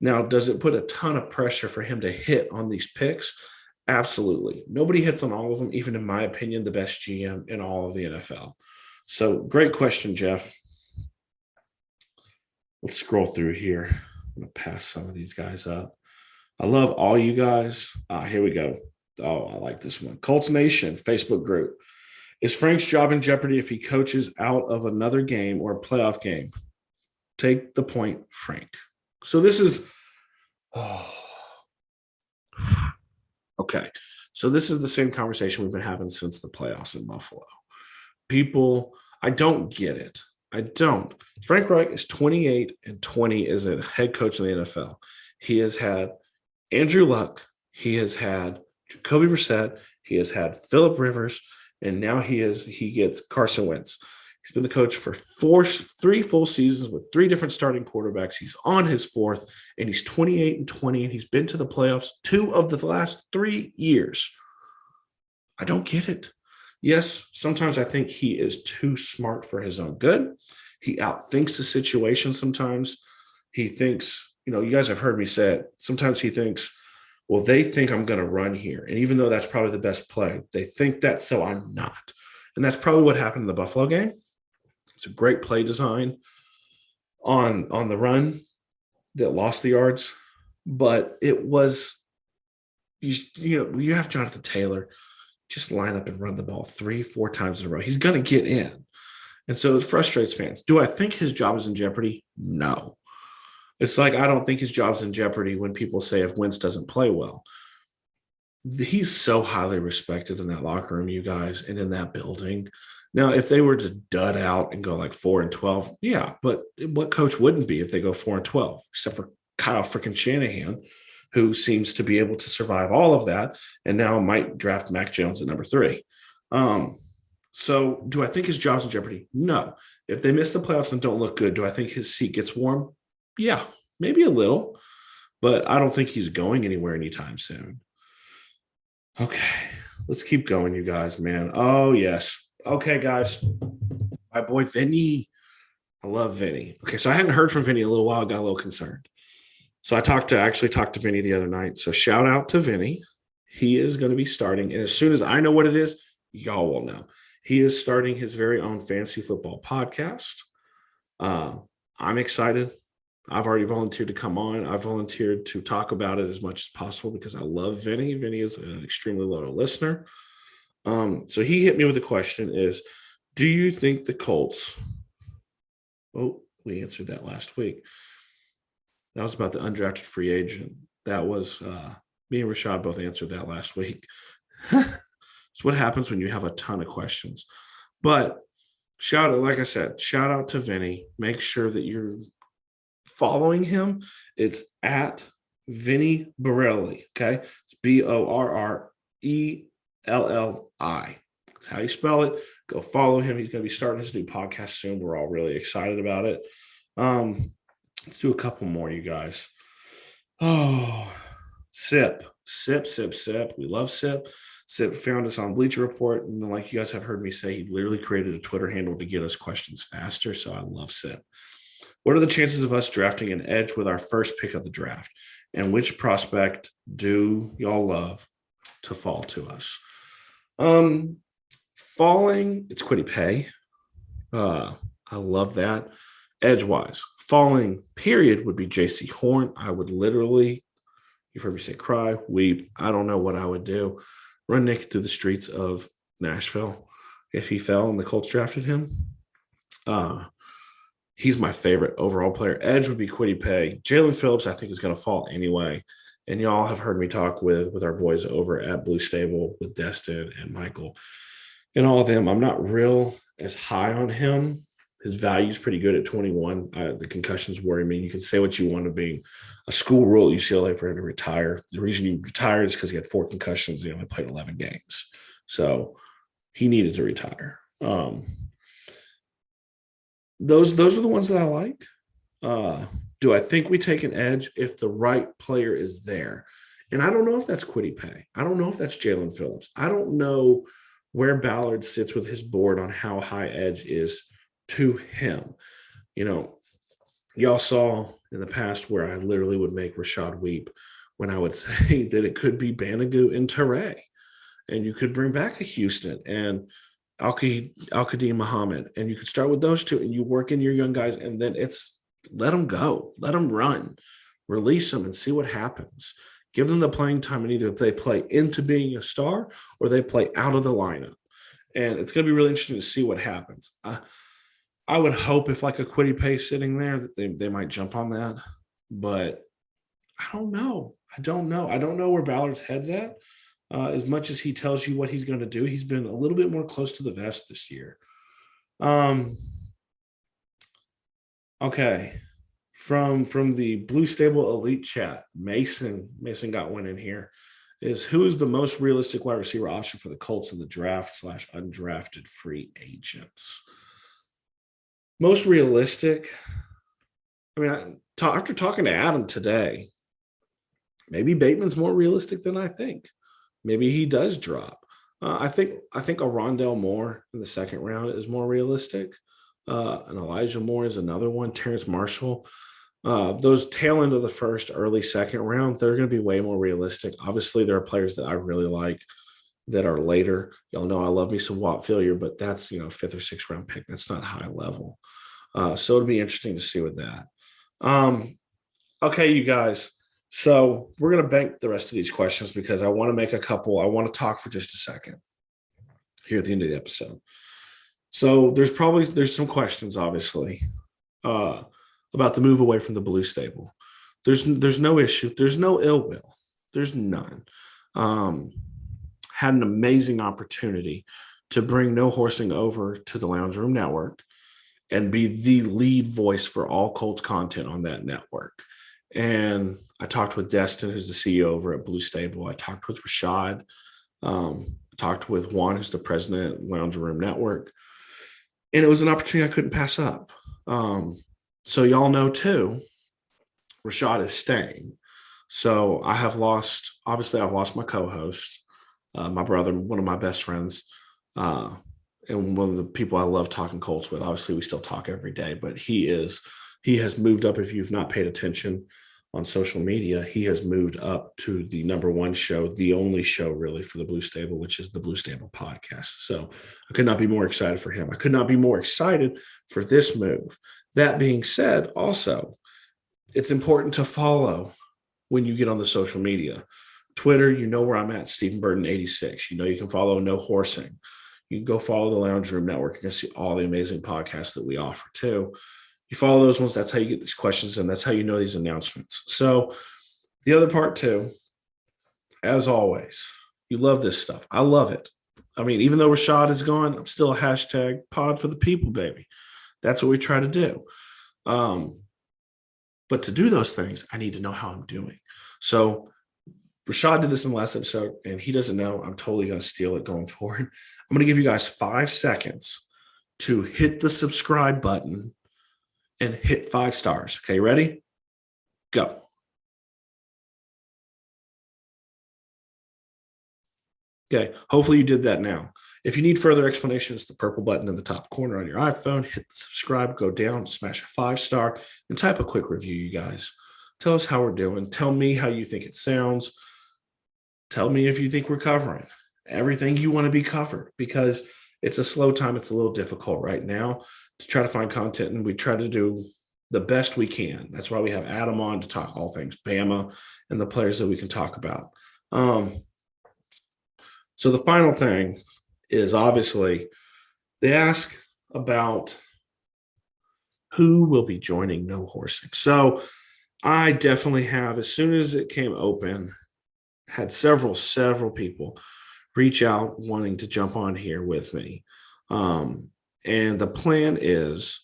[SPEAKER 1] Now, does it put a ton of pressure for him to hit on these picks? Absolutely. Nobody hits on all of them, even in my opinion, the best GM in all of the NFL. So great question, Jeff. Let's scroll through here. I'm going to pass some of these guys up. I love all you guys. Here we go. Oh, I like this one. Colts Nation Facebook group. Is Frank's job in jeopardy if he coaches out of another game or a playoff game? Take the point, Frank. So this is okay. So this is the same conversation we've been having since the playoffs in Buffalo. People, I don't get it. I don't. Frank Reich is 28-20 as a head coach in the NFL. He has had Andrew Luck. He has had Jacoby Brissett. He has had Phillip Rivers, and now he gets Carson Wentz. He's been the coach for three full seasons with three different starting quarterbacks. He's on his fourth, and he's 28-20, and he's been to the playoffs 2 of the last 3 years. I don't get it. Yes, sometimes I think he is too smart for his own good. He outthinks the situation sometimes. He thinks, you guys have heard me say it. Sometimes he thinks, well, they think I'm going to run here. And even though that's probably the best play, they think that, so I'm not. And that's probably what happened in the Buffalo game. It's a great play design on the run that lost the yards. But it was, you have Jonathan Taylor just line up and run the ball 3-4 times in a row. He's going to get in. And so it frustrates fans. Do I think his job is in jeopardy? No. It's like I don't think his job's in jeopardy when people say if Wentz doesn't play well. He's so highly respected in that locker room, you guys, and in that building. Now, if they were to dud out and go like 4-12, yeah, but what coach wouldn't be if they go 4-12, except for Kyle freaking Shanahan, who seems to be able to survive all of that and now might draft Mac Jones at number 3. So do I think his job's in jeopardy? No. If they miss the playoffs and don't look good, do I think his seat gets warm? Yeah, maybe a little, but I don't think he's going anywhere anytime soon. Okay, let's keep going, you guys, man. Oh, yes. Okay, guys. My boy Vinny. I love Vinny. Okay, so I hadn't heard from Vinny a little while. I got a little concerned. So I actually talked to Vinny the other night. So shout out to Vinny. He is going to be starting. And as soon as I know what it is, y'all will know. He is starting his very own fantasy football podcast. I'm excited. I've already volunteered to come on. I've volunteered to talk about it as much as possible because I love Vinny. Vinny is an extremely loyal listener. So he hit me with the question is, do you think the Colts – oh, we answered that last week. That was about the undrafted free agent. That was me and Rashad both answered that last week. It's what happens when you have a ton of questions. But like I said, shout out to Vinny. Make sure that you're following him. It's at Vinny Borelli. Okay. It's Borrelli. That's how you spell it. Go follow him. He's going to be starting his new podcast soon. We're all really excited about it. Let's do a couple more, you guys. Oh, Sip. We love Sip. Sip found us on Bleacher Report, and like you guys have heard me say, he literally created a Twitter handle to get us questions faster, so I love Sip. What are the chances of us drafting an edge with our first pick of the draft? And which prospect do y'all love to fall to us? Falling, it's Quiddy Pay. I love that. Edge-wise, falling, period, would be J.C. Horn. I would literally, you've heard me say cry, weep. I don't know what I would do. Run naked through the streets of Nashville if he fell and the Colts drafted him. He's my favorite overall player. Edge would be Quiddy Pay. Jalen Phillips, I think, is going to fall anyway. And y'all have heard me talk with our boys over at Blue Stable with Destin and Michael and all of them. I'm not real as high on him. His value is pretty good at 21. The concussions worry me. You can say what you want to be a school rule at UCLA for him to retire. The reason he retired is because he had 4 concussions. He only played 11 games. So he needed to retire. Those are the ones that I like. Do I think we take an edge if the right player is there? And I don't know if that's Quiddy Pay. I don't know if that's Jalen Phillips. I don't know where Ballard sits with his board on how high edge is to him. Y'all saw in the past where I literally would make Rashad weep when I would say that it could be Banogu and Teray. And you could bring back a Houston and Al-Qadim Muhammad. And you could start with those two and you work in your young guys and then it's let them go. Let them run. Release them and see what happens. Give them the playing time and either they play into being a star or they play out of the lineup. And it's going to be really interesting to see what happens. I would hope if like a Quiddy Pay sitting there that they might jump on that. But I don't know. I don't know where Ballard's head's at. As much as he tells you what he's going to do, he's been a little bit more close to the vest this year. Okay. From the Blue Stable Elite chat, Mason got one in here. is who is the most realistic wide receiver option for the Colts in the draft / undrafted free agents? Most realistic. I mean, after talking to Adam today, maybe Bateman's more realistic than I think. Maybe he does drop. I think a Rondell Moore in the second round is more realistic. And Elijah Moore is another one. Terrence Marshall. Those tail end of the first, early second round, they're going to be way more realistic. Obviously, there are players that I really like that are later. Y'all know I love me some Watt Failure, but that's fifth or sixth round pick. That's not high level. So it'll be interesting to see with that. Okay, you guys. So we're going to bank the rest of these questions because I want to make a couple. I want to talk for just a second here at the end of the episode. So there's some questions, obviously, about the move away from the Blue Stable. There's no issue. There's no ill will. There's none. Had an amazing opportunity to bring No Horsing over to the Lounge Room Network and be the lead voice for all Colts content on that network. And I talked with Destin, who's the CEO over at Blue Stable. I talked with Rashad. Talked with Juan, who's the president of Lounge Room Network. And it was an opportunity I couldn't pass up. So y'all know, too, Rashad is staying. So I've lost my co-host, my brother, one of my best friends, and one of the people I love talking Colts with. Obviously, we still talk every day, but he has moved up. If you've not paid attention on social media, he has moved up to the number one show, the only show really for the Blue Stable, which is the Blue Stable podcast. So I could not be more excited for him. I could not be more excited for this move. That being said, also, it's important to follow when you get on the social media. Twitter, you know where I'm at, Stephen Burton 86. You can follow No Horsing. You can go follow the Lounge Room Network. You're going to see all the amazing podcasts that we offer too. You follow those ones. That's how you get these questions, and that's how you know these announcements. So the other part too, as always, you love this stuff. I love it. I mean, even though Rashad is gone, I'm still a hashtag pod for the people, baby. That's what we try to do. But to do those things, I need to know how I'm doing. So Rashad did this in the last episode, and he doesn't know. I'm totally going to steal it going forward. I'm going to give you guys 5 seconds to hit the subscribe button and hit 5 stars. Okay, ready? Go. Okay, hopefully you did that now. If you need further explanations, the purple button in the top corner on your iPhone, hit the subscribe, go down, smash a 5-star, and type a quick review, you guys. Tell us how we're doing. Tell me how you think it sounds. Tell me if you think we're covering everything you want to be covered, because it's a slow time. It's a little difficult right now to try to find content, and we try to do the best we can. That's why we have Adam on to talk all things Bama and the players that we can talk about. So the final thing is, obviously, they ask about who will be joining No Horsing. So I definitely have, as soon as it came open, had several people reach out wanting to jump on here with me. And the plan is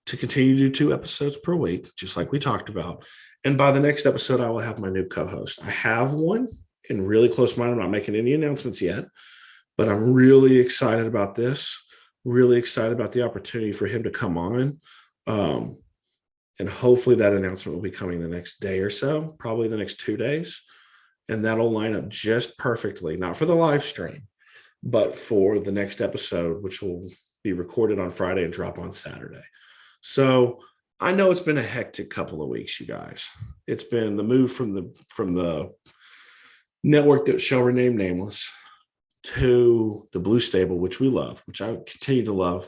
[SPEAKER 1] to continue to do 2 episodes per week, just like we talked about. And by the next episode, I will have my new co-host. I have one in really close mind. I'm not making any announcements yet, but I'm really excited about this, really excited about the opportunity for him to come on. And hopefully that announcement will be coming the next day or so, probably the next 2 days. And that'll line up just perfectly, not for the live stream, but for the next episode, which will be recorded on Friday and drop on Saturday. So I know it's been a hectic couple of weeks, you guys. It's been the move from the network that shall remain nameless to the Blue Stable, which we love, which I continue to love,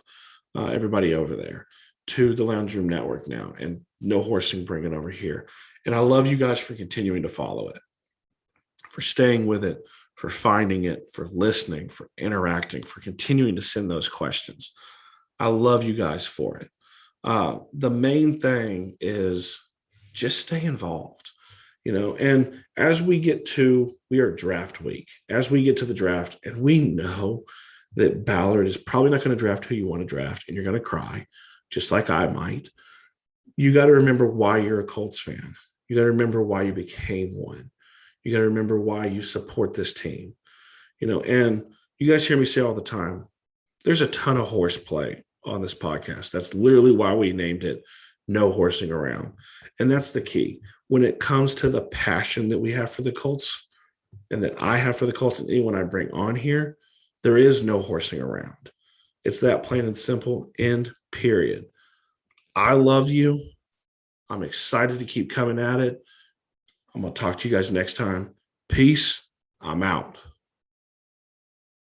[SPEAKER 1] everybody over there, to the Lounge Room Network now, and No Horsing bringing over here. And I love you guys for continuing to follow it, for staying with it, for finding it, for listening, for interacting, for continuing to send those questions. I love you guys for it. The main thing is just stay involved, and as we are draft week, as we get to the draft, and we know that Ballard is probably not going to draft who you want to draft, and you're going to cry, just like I might. You got to remember why you're a Colts fan. You got to remember why you became one. You got to remember why you support this team. And you guys hear me say all the time, there's a ton of horseplay on this podcast. That's literally why we named it No Horsing Around. And that's the key. When it comes to the passion that we have for the Colts and that I have for the Colts and anyone I bring on here, there is no horsing around. It's that plain and simple, end, period. I love you. I'm excited to keep coming at it. I'm going to talk to you guys next time. Peace. I'm out.